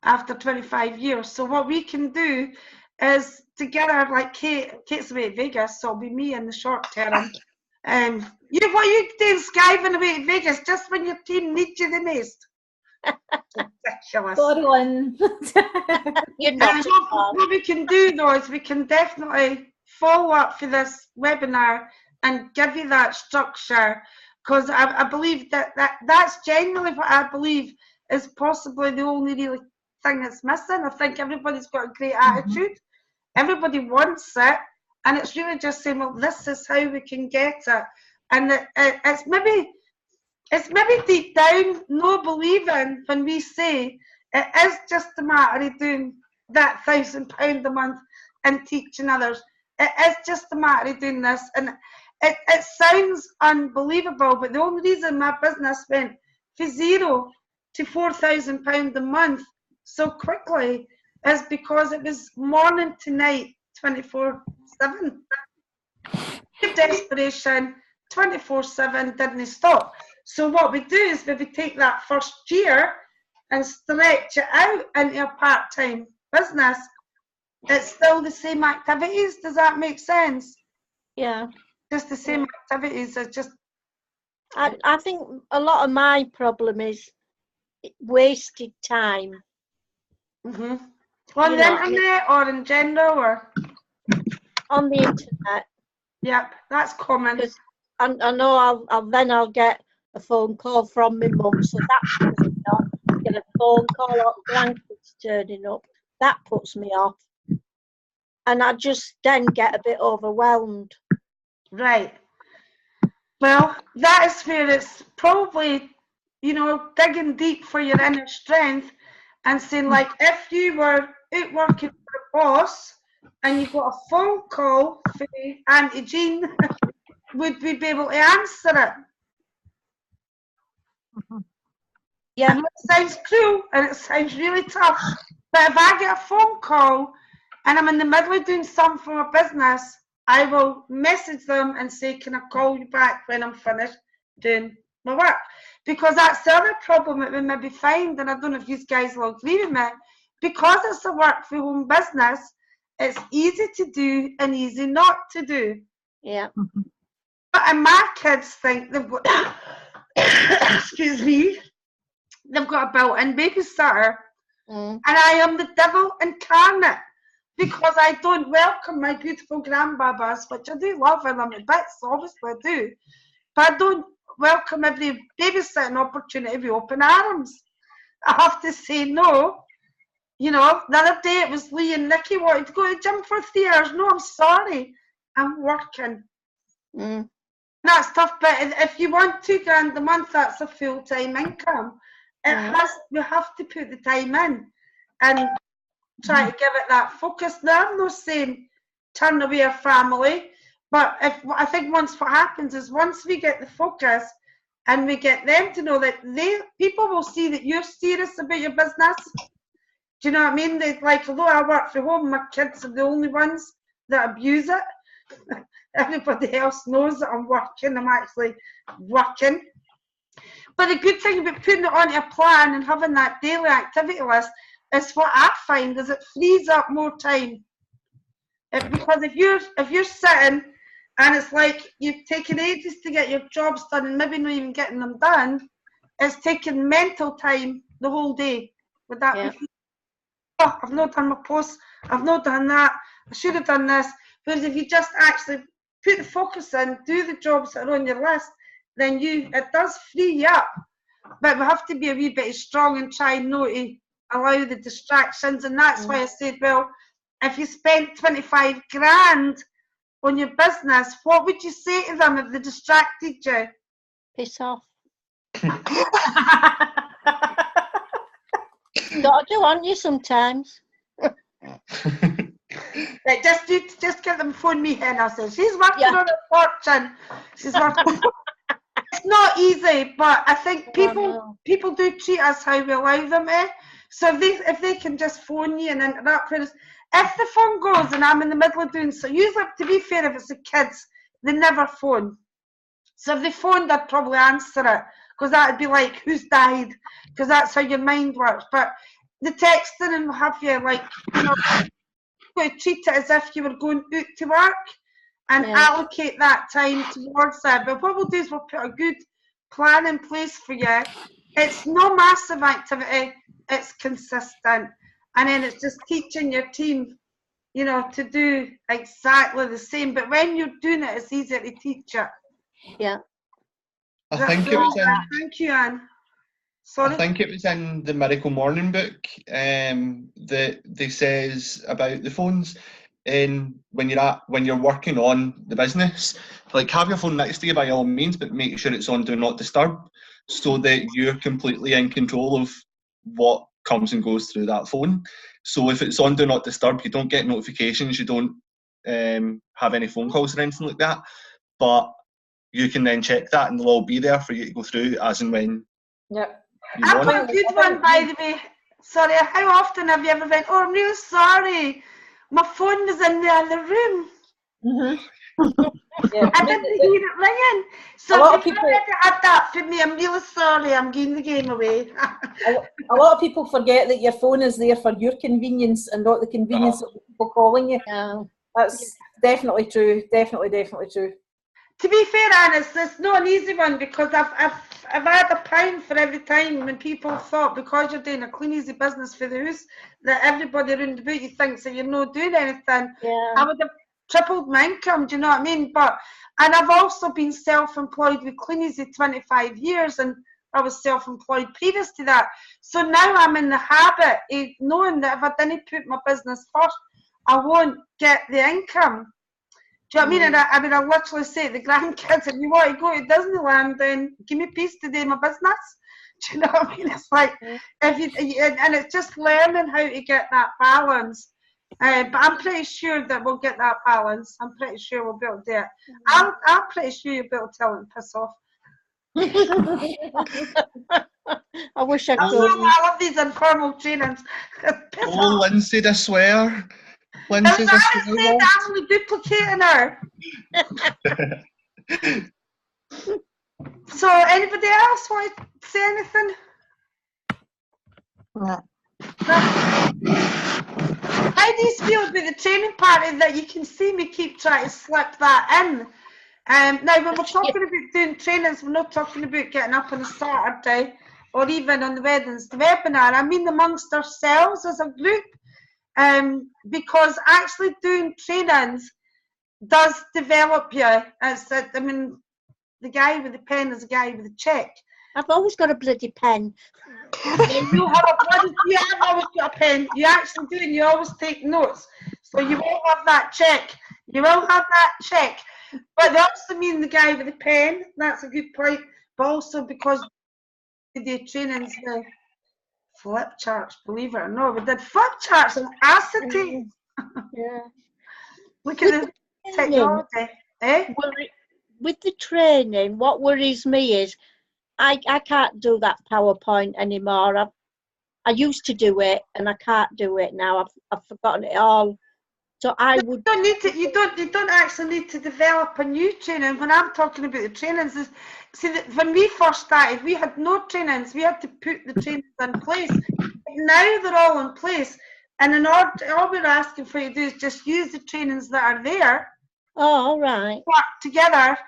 after 25 years. So what we can do is together, like Kate's away to Vegas, so it'll be me in the short term. What you doing skiving away to Vegas just when your team needs you the most? Ridiculous. Sorry, Lynn. You're not What we can do though is we can definitely follow up for this webinar and give you that structure, because I believe that's genuinely what I believe is possibly the only really thing that's missing. I think everybody's got a great attitude. Everybody wants it, and it's really just saying, well, this is how we can get it. And it's maybe deep down no believing when we say it is just a matter of doing that £1,000 a month and teaching others. It is just a matter of doing this, and it sounds unbelievable, but the only reason my business went from 0 to £4,000 a month so quickly is because it was morning to night, 24/7. Desperation, 24/7, didn't stop. So what we do is we take that first year and stretch it out into a part-time business. It's still the same activities. Does that make sense? Yeah. Just the same activities. It's just. I think a lot of my problem is wasted time. Mm-hmm. On the internet or in general or? On the internet. Yep, that's common. I know I'll get a phone call from my mum, so that puts me off. Get a phone call or blankets turning up. That puts me off. And I just then get a bit overwhelmed. Right. Well, that is where it's probably, digging deep for your inner strength and saying, like, if you were out working for a boss and you got a phone call for Auntie Jean, would we be able to answer it? Yeah. I know it sounds cruel and it sounds really tough, but if I get a phone call and I'm in the middle of doing something for my business, I will message them and say, can I call you back when I'm finished doing my work? Because that's the other problem that we maybe find, and I don't know if you guys will agree with me, because it's a work for home business, It's easy to do and easy not to do. Yeah. And my kids think they've got, excuse me, they've got a built-in babysitter, Mm. and I am the devil incarnate because I don't welcome my beautiful grandbabas, which I do love and I'm a bits, obviously I do, but I don't welcome every babysitting opportunity with open arms. I have to say no. You know, the other day it was Lee and Nikki wanted to go to the gym for 3 hours. No, I'm sorry, I'm working. Mm. That's tough, but if you want £2,000 a month, that's a full-time income. We have to put the time in and try to give it that focus. Now, I'm not saying turn away our family, but I think once what happens is once we get the focus and we get them to know that people will see that you're serious about your business. Do you know what I mean? They, like, although I work from home, my kids are the only ones that abuse it. Everybody else knows that I'm working. I'm actually working. But the good thing about putting it onto a plan and having that daily activity list is what I find is it frees up more time. Because if you're sitting and it's like you've taken ages to get your jobs done and maybe not even getting them done, it's taking mental time the whole day. Would that be? Oh, I've not done my posts, I've not done that, I should have done this. Whereas if you just actually put the focus in, do the jobs that are on your list, then it does free you up. But we have to be a wee bit strong and try not to allow the distractions. And that's why I said, well, if you spent 25 grand on your business, what would you say to them if they distracted you? Piss off. Gotta do, aren't you, sometimes? Like, just get them phone me and I said, she's working on a fortune. She's working. It's not easy, but I think people do treat us how we allow them to. So if they can just phone you and interrupt, whereas if the phone goes and I'm in the middle of doing so, usually, to be fair, if it's the kids, they never phone. So if they phoned, I'd probably answer it, because that would be like, who's died? Because that's how your mind works. But the texting and what have you, like, you know, you've got to treat it as if you were going out to work and allocate that time towards that. But what we'll do is we'll put a good plan in place for you. It's no massive activity, it's consistent. And then it's just teaching your team, you know, to do exactly the same. But when you're doing it, it's easier to teach it. Yeah. I think it was in. Thank you, Anne. Sorry. I think it was in the Miracle Morning book that they says about the phones. And when you're working on the business, like, have your phone next to you by all means, but make sure it's on Do Not Disturb, so that you're completely in control of what comes and goes through that phone. So if it's on Do Not Disturb, you don't get notifications, you don't have any phone calls or anything like that. But you can then check that, and they'll all be there for you to go through as and when. Yep. I've got a good one, by the way. Sorry, how often have you ever been, oh, I'm really sorry, my phone was in the other room. Yeah, I didn't hear it ringing. So if you already had that for me, I'm really sorry, I'm giving the game away. A lot of people forget that your phone is there for your convenience and not the convenience of people calling you. That's definitely true. Definitely true. To be fair, Anne, it's not an easy one, because I've had a pound for every time when people thought, because you're doing a clean, easy business for the house, that everybody around about you thinks that you're not doing anything. I would have tripled my income, do you know what I mean? And I've also been self-employed with Clean Easy 25 years, and I was self-employed previous to that. So now I'm in the habit of knowing that if I didn't put my business first, I won't get the income. Do you know what I mean? And I mean, I literally say to the grandkids, if you want to go to Disneyland, then give me peace to do my business. Do you know what I mean? It's like, and it's just learning how to get that balance. But I'm pretty sure that we'll get that balance. I'm pretty sure we'll be able to do it. I'm pretty sure you'll be able to tell them to piss off. I wish I could. I love these informal trainings. Oh, Lindsay, I swear. Lindsay's a swear. I'm only duplicating her. So, anybody else want to say anything? No. How how do you feel about the training party that you can see me keep trying to slip that in? Now, when we're talking about doing trainings, we're not talking about getting up on a Saturday or even on the webinar. I mean amongst ourselves as a group, because actually doing trainings does develop you. I mean, the guy with the pen is the guy with the check. I've always got a bloody pen. You have always got a pen. You actually do, and you always take notes. So you will have that check. You will have that check. But they also mean the guy with the pen. That's a good point. But also because we do trainings with flip charts, believe it or not. We did flip charts and acetate. Yeah. Look at the technology. Eh? With the training, what worries me is I can't do that PowerPoint anymore. I used to do it and I can't do it now. I've forgotten it all. So I would. You don't actually need to develop a new training. When I'm talking about the trainings, when we first started, we had no trainings. We had to put the trainings in place. Now they're all in place, and in order, all we're asking for you to do is just use the trainings that are there. Oh, all right. Work together.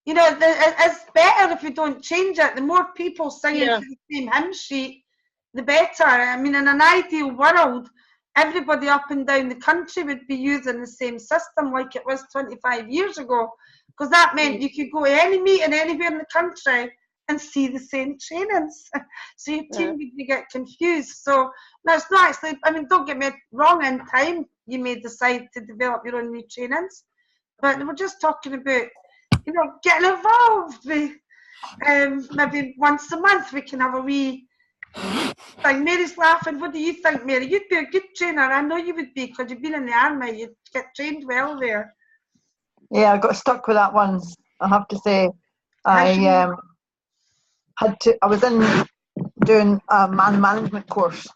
You know, it's better if you don't change it. The more people singing to the same hymn sheet, the better. I mean, in an ideal world, everybody up and down the country would be using the same system like it was 25 years ago, because that meant you could go to any meeting anywhere in the country and see the same trainings. So your team would get confused. So no, it's not actually, I mean, don't get me wrong, in time you may decide to develop your own new trainings, but we're just talking about, you know, getting involved with maybe once a month we can have a wee thing. Mary's laughing. What do you think, Mary? You'd be a good trainer. I know you would be, because you've been in the army. You'd get trained well there. Yeah, I got stuck with that one. I have to say, I was doing a man management course,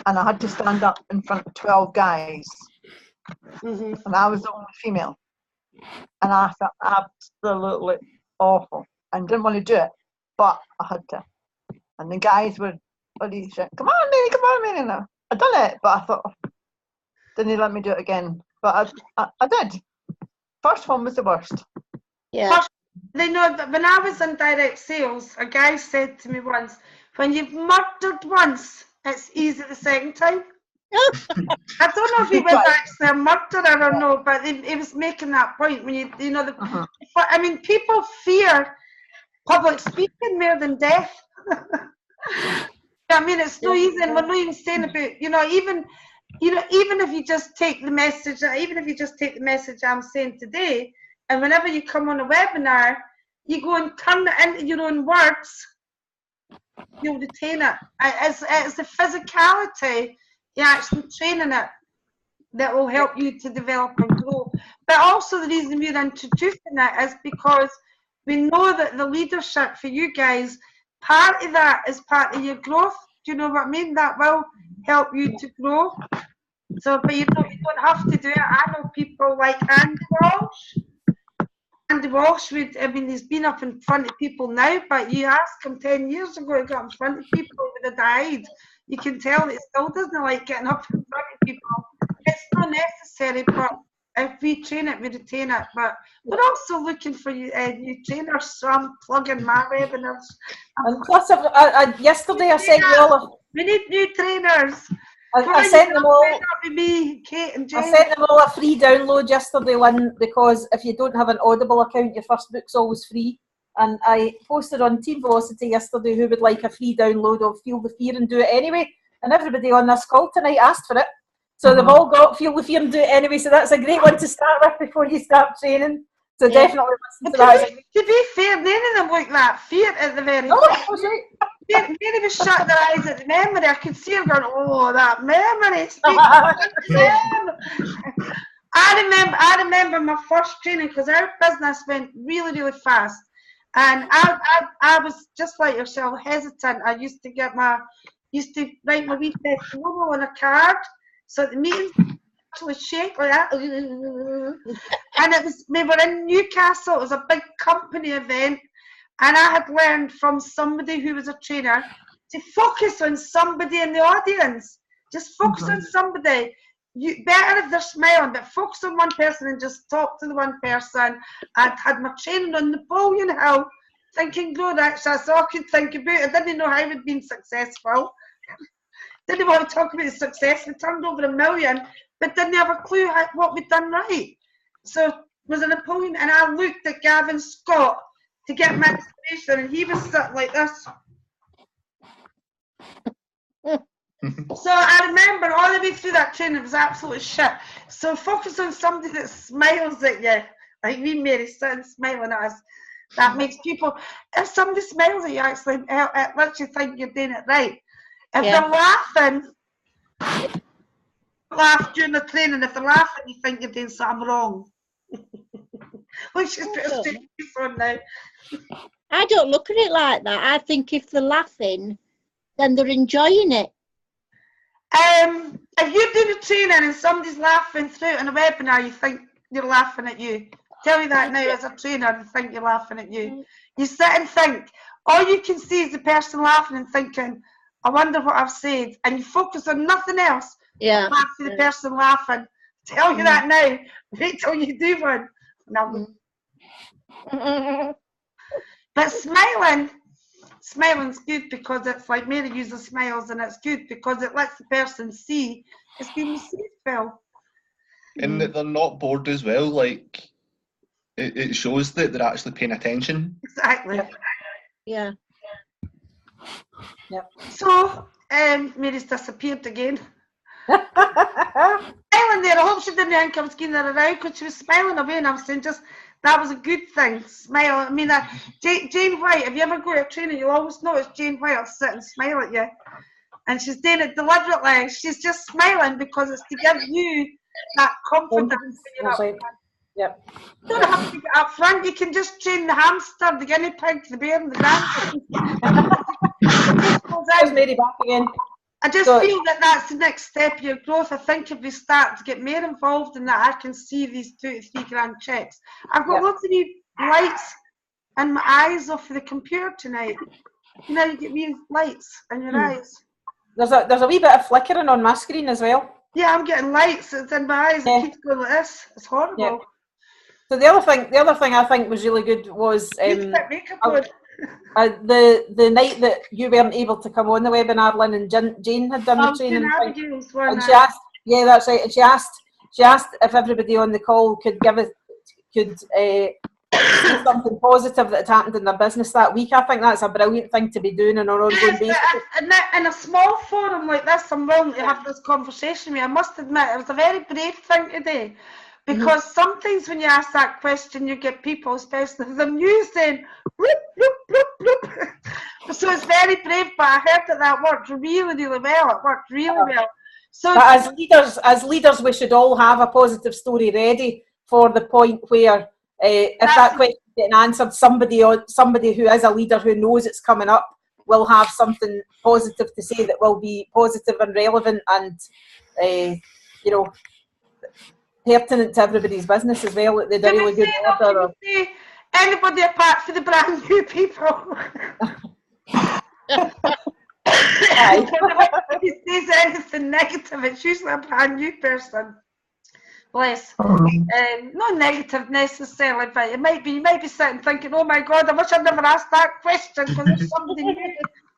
and I had to stand up in front of 12 guys, and I was the only female, and I felt absolutely awful and didn't want to do it, but I had to. And the guys were bloody shit. Come on, Mary. And I done it, but I thought, didn't they let me do it again? But I did. First one was the worst. Yeah. They know that when I was in direct sales, a guy said to me once, when you've murdered once, it's easy the second time. I don't know if he was actually a murderer or no, but he was making that point. When you know, I mean, people fear public speaking more than death. I mean, it's so easy, and we're not even saying about, even if you just take the message, I'm saying today, and whenever you come on a webinar, you go and turn it into your own words, you'll retain it. It's the physicality, you're actually training it, that will help you to develop and grow. But also the reason we're introducing it is because we know that the leadership for you guys, part of that is part of your growth. Do you know what I mean? That will help you to grow. So, but you don't have to do it. I know people like Andy Walsh. Andy Walsh he's been up in front of people now, but you ask him 10 years ago, he got in front of people, would have died. You can tell it still doesn't like getting up in front of people. It's not necessary, but if we train it, we retain it. But we're also looking for new trainers, so I'm plugging my webinars. And plus, yesterday I sent you all. We need new trainers. I sent them all. Me, Kate, and Jane. I sent them all a free download yesterday, because if you don't have an Audible account, your first book's always free. And I posted on Team Velocity yesterday who would like a free download of Feel the Fear and Do It Anyway. And everybody on this call tonight asked for it. So they've all got Feel the Fear and Do It Anyway. So that's a great one to start with before you start training. So definitely listen to that. To be fair, none of them look that fear at the very right. Mary was shutting their eyes at the memory. I could see her going, oh, that memory. I remember my first training, because our business went really, really fast. And I was just like yourself, hesitant. I used to write my wee testimonial on a card. So at the meetings, actually shake like that. And we were in Newcastle. It was a big company event. And I had learned from somebody who was a trainer to focus on somebody in the audience. Just focus on somebody. better if they're smiling, but focus on one person and just talk to the one person. I'd had my training on Napoleon Hill, thinking, God, actually, that's all I could think about. I didn't know how we'd been successful. Didn't want to talk about the success. We turned over $1 million, but didn't have a clue what we'd done right. So it was a Napoleon, and I looked at Gavin Scott to get my inspiration, and he was sitting like this. So I remember all the way through that training, it was absolute shit. So focus on somebody that smiles at you, like me, Mary, sitting smiling at us. That makes people, if somebody smiles at you, actually, it lets you think you're doing it right. If they're laughing, laugh during the training. If they're laughing, you think you're doing something wrong. Let's just put a straight face on now. I don't look at it like that. I think if they're laughing, then they're enjoying it. If you're doing a training and somebody's laughing through in a webinar, you think they're laughing at you. Tell me that now as a trainer and think you're laughing at you. You sit and think. All you can see is the person laughing and thinking, I wonder what I've said. And you focus on nothing else. Yeah. Back to the person laughing. Tell you that now. Wait till you do one. No. But smiling's good because it's like Mary uses smiles, and it's good because it lets the person see it's been received well. And that they're not bored as well. Like it shows that they're actually paying attention. Exactly. Yeah. Yep. So Mary's disappeared again. Smiling there. I hope she didn't think I was giving her around because she was smiling away, and I was saying just that was a good thing. Smile. I mean, Jane White. If you ever go to a training, you'll always notice Jane White will sit and smile at you, and she's doing it deliberately. She's just smiling because it's to give you that confidence. Yep. You don't have to get up front. You can just train the hamster, the guinea pig, the bear, and the dancer. There's Mary back again. I just feel that that's the next step of your growth. I think if we start to get more involved in that, I can see these 2 to 3 grand checks. I've got lots of new lights in my eyes off of the computer tonight. You know, you get wee lights in your eyes. There's a wee bit of flickering on my screen as well. Yeah, I'm getting lights. It's in my eyes. It keeps going like this. It's horrible. Yeah. So the other thing I think was really good was makeup on. The night that you weren't able to come on the webinar, Lynn and Jane had done the training, and she asked, yeah, that's right, and she asked if everybody on the call could say something positive that had happened in their business that week. I think that's a brilliant thing to be doing on an ongoing basis. In a small forum like this, I'm willing to have this conversation with you. I must admit, it was a very brave thing today. Because sometimes when you ask that question, you get people, especially if they're new, saying, bloop, bloop, bloop, bloop. So it's very brave, but I heard that worked really, really well. It worked really well. So but as leaders, we should all have a positive story ready for the point where, if that question is getting answered, somebody who is a leader who knows it's coming up will have something positive to say that will be positive and relevant and, pertinent to everybody's business as well. They do really good order. Anybody apart from the brand new people. If he says anything negative, it's usually a brand new person. Bless. Not negative necessarily, but you might be sitting thinking, oh my God, I wish I'd never asked that question because there's somebody new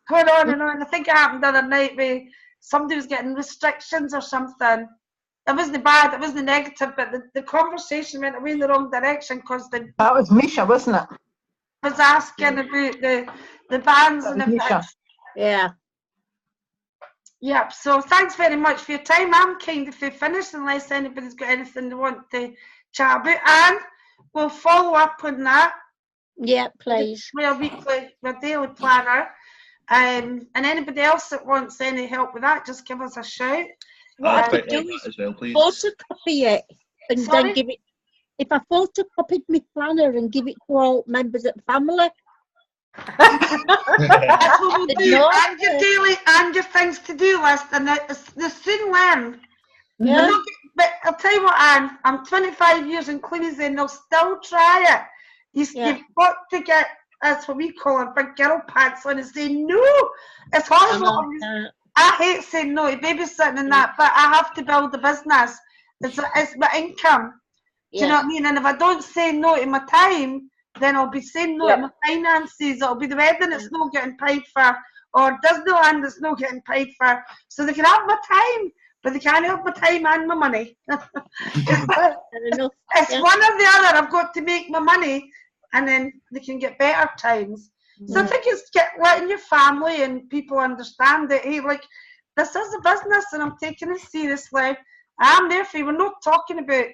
going on and on. I think it happened the other night where somebody was getting restrictions or something. It wasn't bad, it wasn't negative, but the conversation went away in the wrong direction because that was Misha, wasn't it? Was asking about the bans and everything. Yeah. Yep, so thanks very much for your time. I'm kind of finished unless anybody's got anything they want to chat about. And we'll follow up on that. Yeah, please. Our daily planner. And anybody else that wants any help with that, just give us a shout. As well, please. Photocopy it and then give it. If I photocopied my planner and give it to all members of the family. That's what we'll do. And your daily and your things to do list, and they soon learn. Yeah. But I'll tell you what, Anne, I'm 25 years in cleaning and they'll still try it. You've got to get, that's what we call our big girl pants on and say, no, it's horrible. I hate saying no to babysitting and that, but I have to build a business. It's my income. Do you know what I mean? And if I don't say no to my time, then I'll be saying no to my finances. It'll be the wedding that's not getting paid for, or Disneyland that's not getting paid for. So they can have my time, but they can't have my time and my money. It's one or the other. I've got to make my money, and then they can get better times. So I think it's letting your family and people understand that, hey, like, this is a business and I'm taking it seriously. I'm there for you. We're not talking about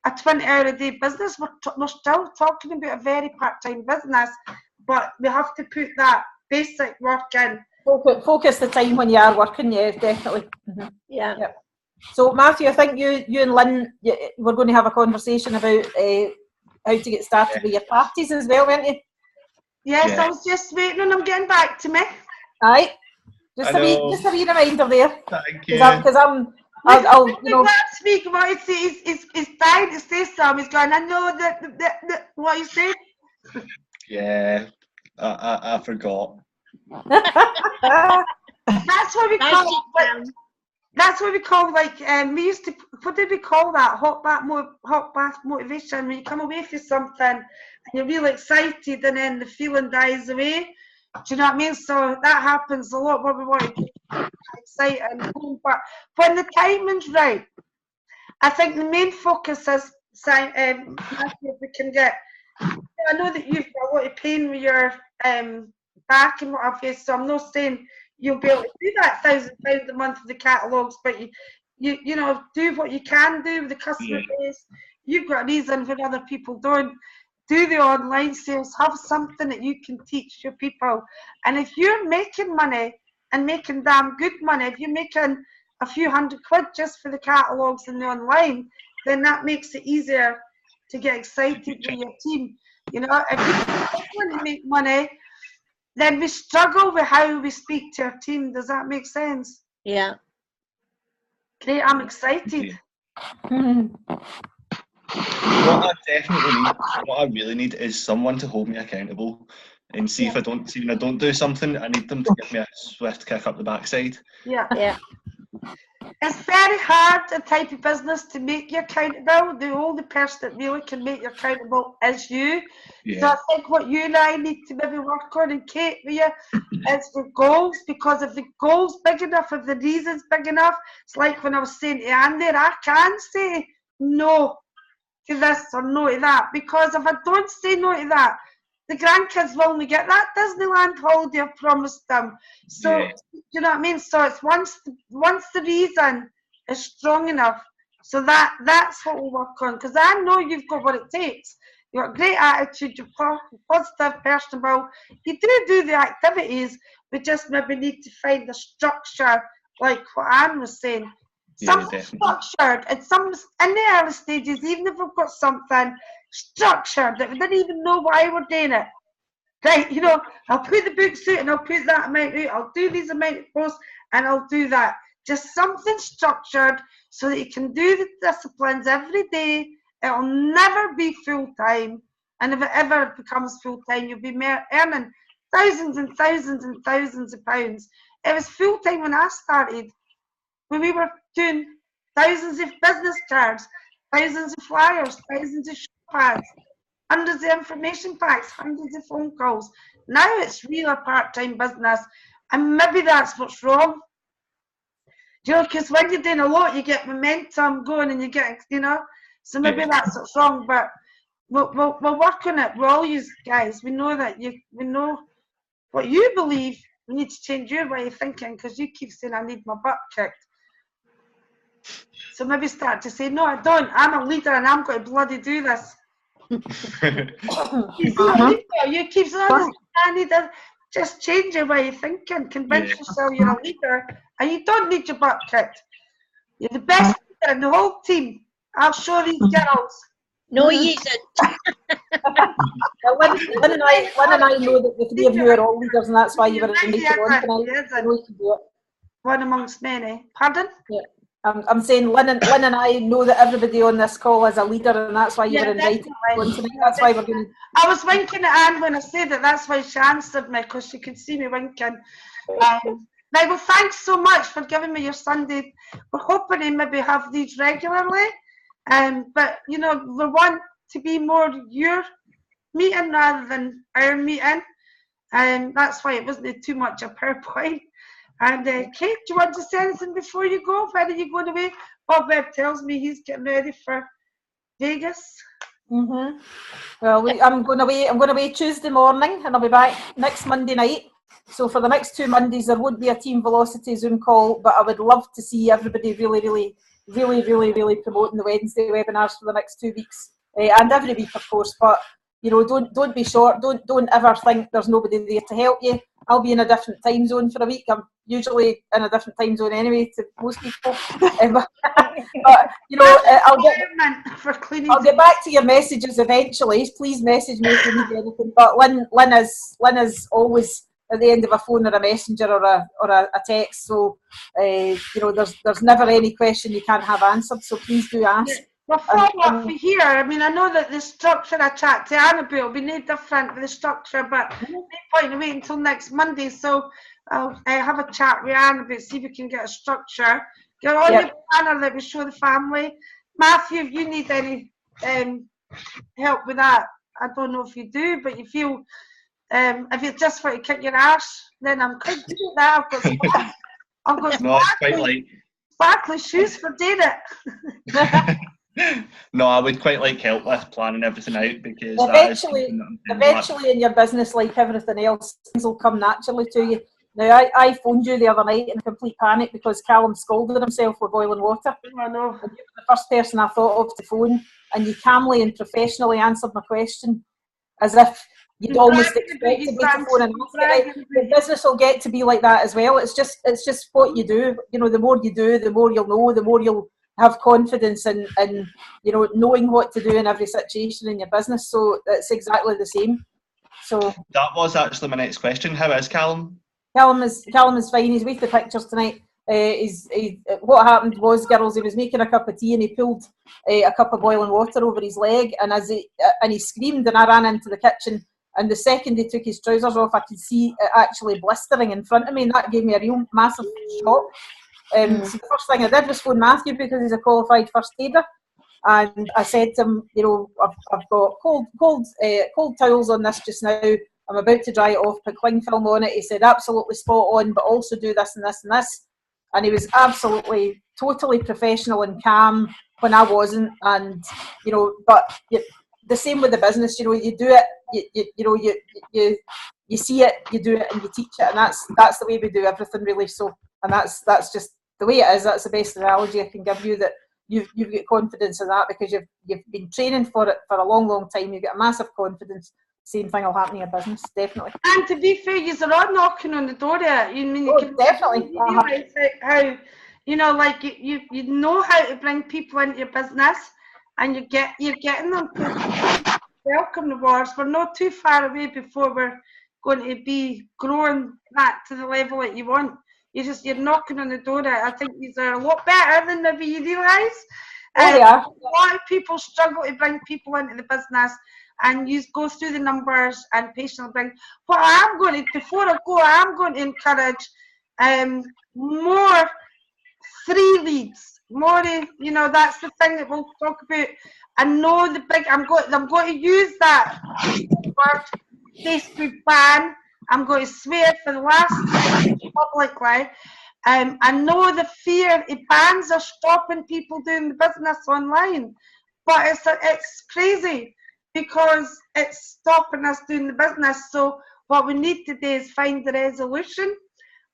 a 20-hour-a-day business. We're still talking about a very part-time business, but we have to put that basic work in. Focus the time when you are working, yeah, definitely. Mm-hmm. Yeah. So, Matthew, I think you and Lynn, we're going to have a conversation about how to get started with your parties as well, weren't you? Yes, I was just waiting on them getting back to me. Aye. Just a wee reminder there. Thank you. Because I'll you know. Last week, what he's trying to say something. He's going, I know that what you said. Yeah, I forgot. That's what we call. That's what we call, like, we used to, what did we call that? Hot bath motivation. When you come away from something and you're really excited and then the feeling dies away. Do you know what I mean? So that happens a lot when we want to get excited and home. But when the timing's right, I think the main focus is, if we can get, I know that you've got a lot of pain with your back and what have you, so I'm not saying you'll be able to do that £1,000 a month of the catalogues, but you know, do what you can do with the customer base. You've got a reason for other people don't. Do the online sales, have something that you can teach your people. And if you're making money and making damn good money, if you're making a few £100 just for the catalogues and the online, then that makes it easier to get excited with your team. You know, if you want to make money, then we struggle with how we speak to our team. Does that make sense? Yeah. Great, I'm excited. What I really need is someone to hold me accountable and see if I don't do something, I need them to give me a swift kick up the backside. Yeah. It's very hard, a type of business, to make you accountable. The only person that really can make you accountable is you. So I think what you and I need to maybe work on, and Kate with you, is the goals. Because if the goal's big enough, if the reason's big enough, it's like when I was saying to Anne there, I can say no to this or no to that. Because if I don't say no to that, the grandkids will only get that Disneyland holiday I promised them. So, you know what I mean? So it's once the reason is strong enough, so that's what we'll work on. Because I know you've got what it takes. You've got a great attitude, you're positive, personable. You do the activities, we just maybe need to find the structure, like what Anne was saying. Something structured, and in the early stages, even if we've got something structured that we didn't even know why we're doing it. Right, you know, I'll put the books out and I'll put that amount out, I'll do these amount of posts and I'll do that. Just something structured so that you can do the disciplines every day. It'll never be full-time, and if it ever becomes full-time, you'll be earning thousands and thousands and thousands of pounds. It was full-time when I started, when we were doing thousands of business cards, thousands of flyers, thousands of pads, hundreds of information packs, hundreds of phone calls. Now it's real part-time business, and maybe that's what's wrong. You know, because when you're doing a lot, you get momentum going, and you get, you know. So maybe that's what's wrong. But we'll work on it. We're all you guys. We know that we know what you believe. We need to change your way of thinking, because you keep saying I need my butt kicked. So maybe start to say, no, I don't. I'm a leader and I'm going to bloody do this. You keep saying, I need to just change your way of thinking. Convince yourself you're a leader and you don't need your butt kicked. You're the best leader in the whole team. I'll show these girls. No, you isn't. Lynn and I know that the three of you are all leaders, and that's why you were invited on tonight. I know you can do it. One amongst many. Pardon? Yeah. I'm saying Lynn and I know that everybody on this call is a leader, and that's why you were invited on tonight. That's why we're going to... I was winking at Anne when I said that. That's why she answered me, because she could see me winking. Right, well, thanks so much for giving me your Sunday. We're hoping to maybe have these regularly, but you know, we want to be more your meeting rather than our meeting, and that's why it wasn't too much a PowerPoint. And Kate, do you want to say anything before you go? Where are you going away? Bob Webb tells me he's getting ready for Vegas. Well, I'm going away Tuesday morning, and I'll be back next Monday night. So for the next 2 Mondays, there won't be a Team Velocity Zoom call, but I would love to see everybody really promoting the Wednesday webinars for the next 2 weeks, and every week, of course. But you know, don't be short. Don't ever think there's nobody there to help you. I'll be in a different time zone for a week. I'm usually in a different time zone anyway to most people. But you know, I'll get back to your messages eventually. Please message me if you need anything. But Lynn is always at the end of a phone or a messenger or a text. So you know, there's never any question you can't have answered. So please do ask. Well, follow up for here. I mean, I know that the structure I chat to Annabelle will be no different with the structure, but no point in waiting until next Monday. So I'll have a chat with Annabelle, see if we can get a structure. Get on your banner that we show the family. Matthew, if you need any help with that, I don't know if you do, but you feel if it's just for to kick your ass, then I'm quite good at that. I've got sparkly shoes for doing it. No, I would quite like help with planning everything out, because eventually in your business, like everything else, things will come naturally to you. Now, I phoned you the other night in complete panic because Callum scolded himself with boiling water. I know. And you were the first person I thought of to phone, and you calmly and professionally answered my question as if you'd almost expected me to phone and ask it. The business will get to be like that as well. It's just what you do. You know, the more you do, the more you'll know, the more you'll have confidence in you know, knowing what to do in every situation in your business. So it's exactly the same. So that was actually my next question. How is Callum? Callum is fine. He's with the pictures tonight. What happened was, girls, he was making a cup of tea and he pulled a cup of boiling water over his leg, and he screamed, and I ran into the kitchen, and the second he took his trousers off, I could see it actually blistering in front of me, and that gave me a real massive shock. So the first thing I did was phone Matthew, because he's a qualified first aider, and I said to him, you know, I've got cold towels on this just now. I'm about to dry it off, put cling film on it. He said, absolutely spot on, but also do this and this and this. And he was absolutely, totally professional and calm when I wasn't. And you know, but the same with the business. You know, you do it, you see it, you do it, and you teach it, and that's the way we do everything, really. So, and that's just the way it is. That's the best analogy I can give you, that you've got confidence in that because you've been training for it for a long time. You've got a massive confidence. Same thing will happen in your business, definitely. And to be fair, you're not knocking on the door there. You mean you can definitely realize how, you know, like you know how to bring people into your business, and you're getting them to welcome the wars. We're not too far away before we're going to be growing back to the level that you want. You're knocking on the door. I think these are a lot better than maybe you realise. Yeah. A lot of people struggle to bring people into the business, and you go through the numbers and patiently bring. What I'm going to, before I go, I'm going to encourage more 3 leads. More, you know, that's the thing that we'll talk about. I know the big. I'm going to use that word, Facebook ban. I'm going to swear for the last time publicly. I know the fear of bans are stopping people doing the business online, but it's crazy because it's stopping us doing the business. So what we need to do is find the resolution.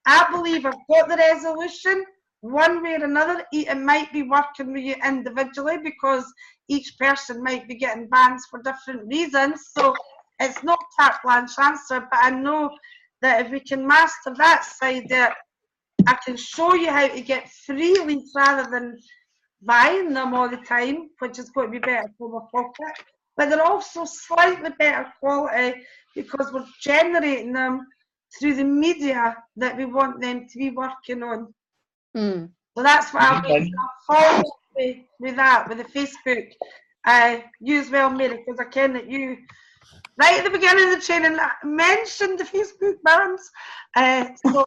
I believe I've got the resolution. One way or another, it might be working with you individually because each person might be getting bans for different reasons. So it's not carte blanche answer, but I know that if we can master that side, I can show you how to get free leads rather than buying them all the time, which is going to be better for my pocket. But they're also slightly better quality because we're generating them through the media that we want them to be working on. So that's what I'll do. I'll follow with that, with the Facebook. You as well, Mary, because I can that you right at the beginning of the training, I mentioned the Facebook bans. So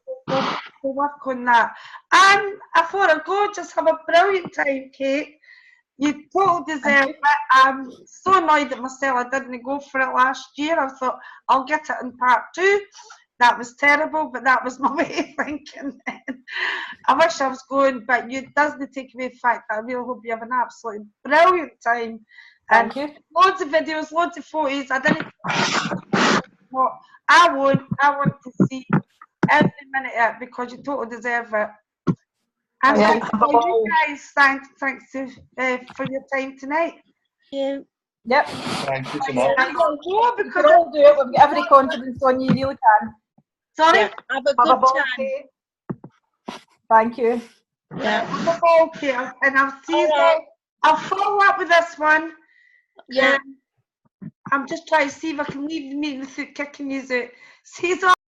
we'll work on that. And I thought I'd go just have a brilliant time, Kate. You totally deserve it. I'm so annoyed at myself I didn't go for it last year. I thought I'll get it in part 2. That was terrible, but that was my way of thinking then. I wish I was going, but it doesn't take away the fact that I really hope you have an absolutely brilliant time. Thank you. Loads of videos, loads of photos. I didn't. What I want to see every minute of it because you totally deserve it. And Yeah. thanks for you guys. Thanks for your time tonight. Thank you. Yep. Thank you so much. I gotta go You because can all do it. We've got every confidence on you. You really can. sorry. Yeah, have a Have a good ball, time. Kate. Thank you. Yeah. Okay, and I'll see you. All right. I'll follow up with this one. Yeah. I'm just trying to see if I can leave the meeting without kicking you out. See you.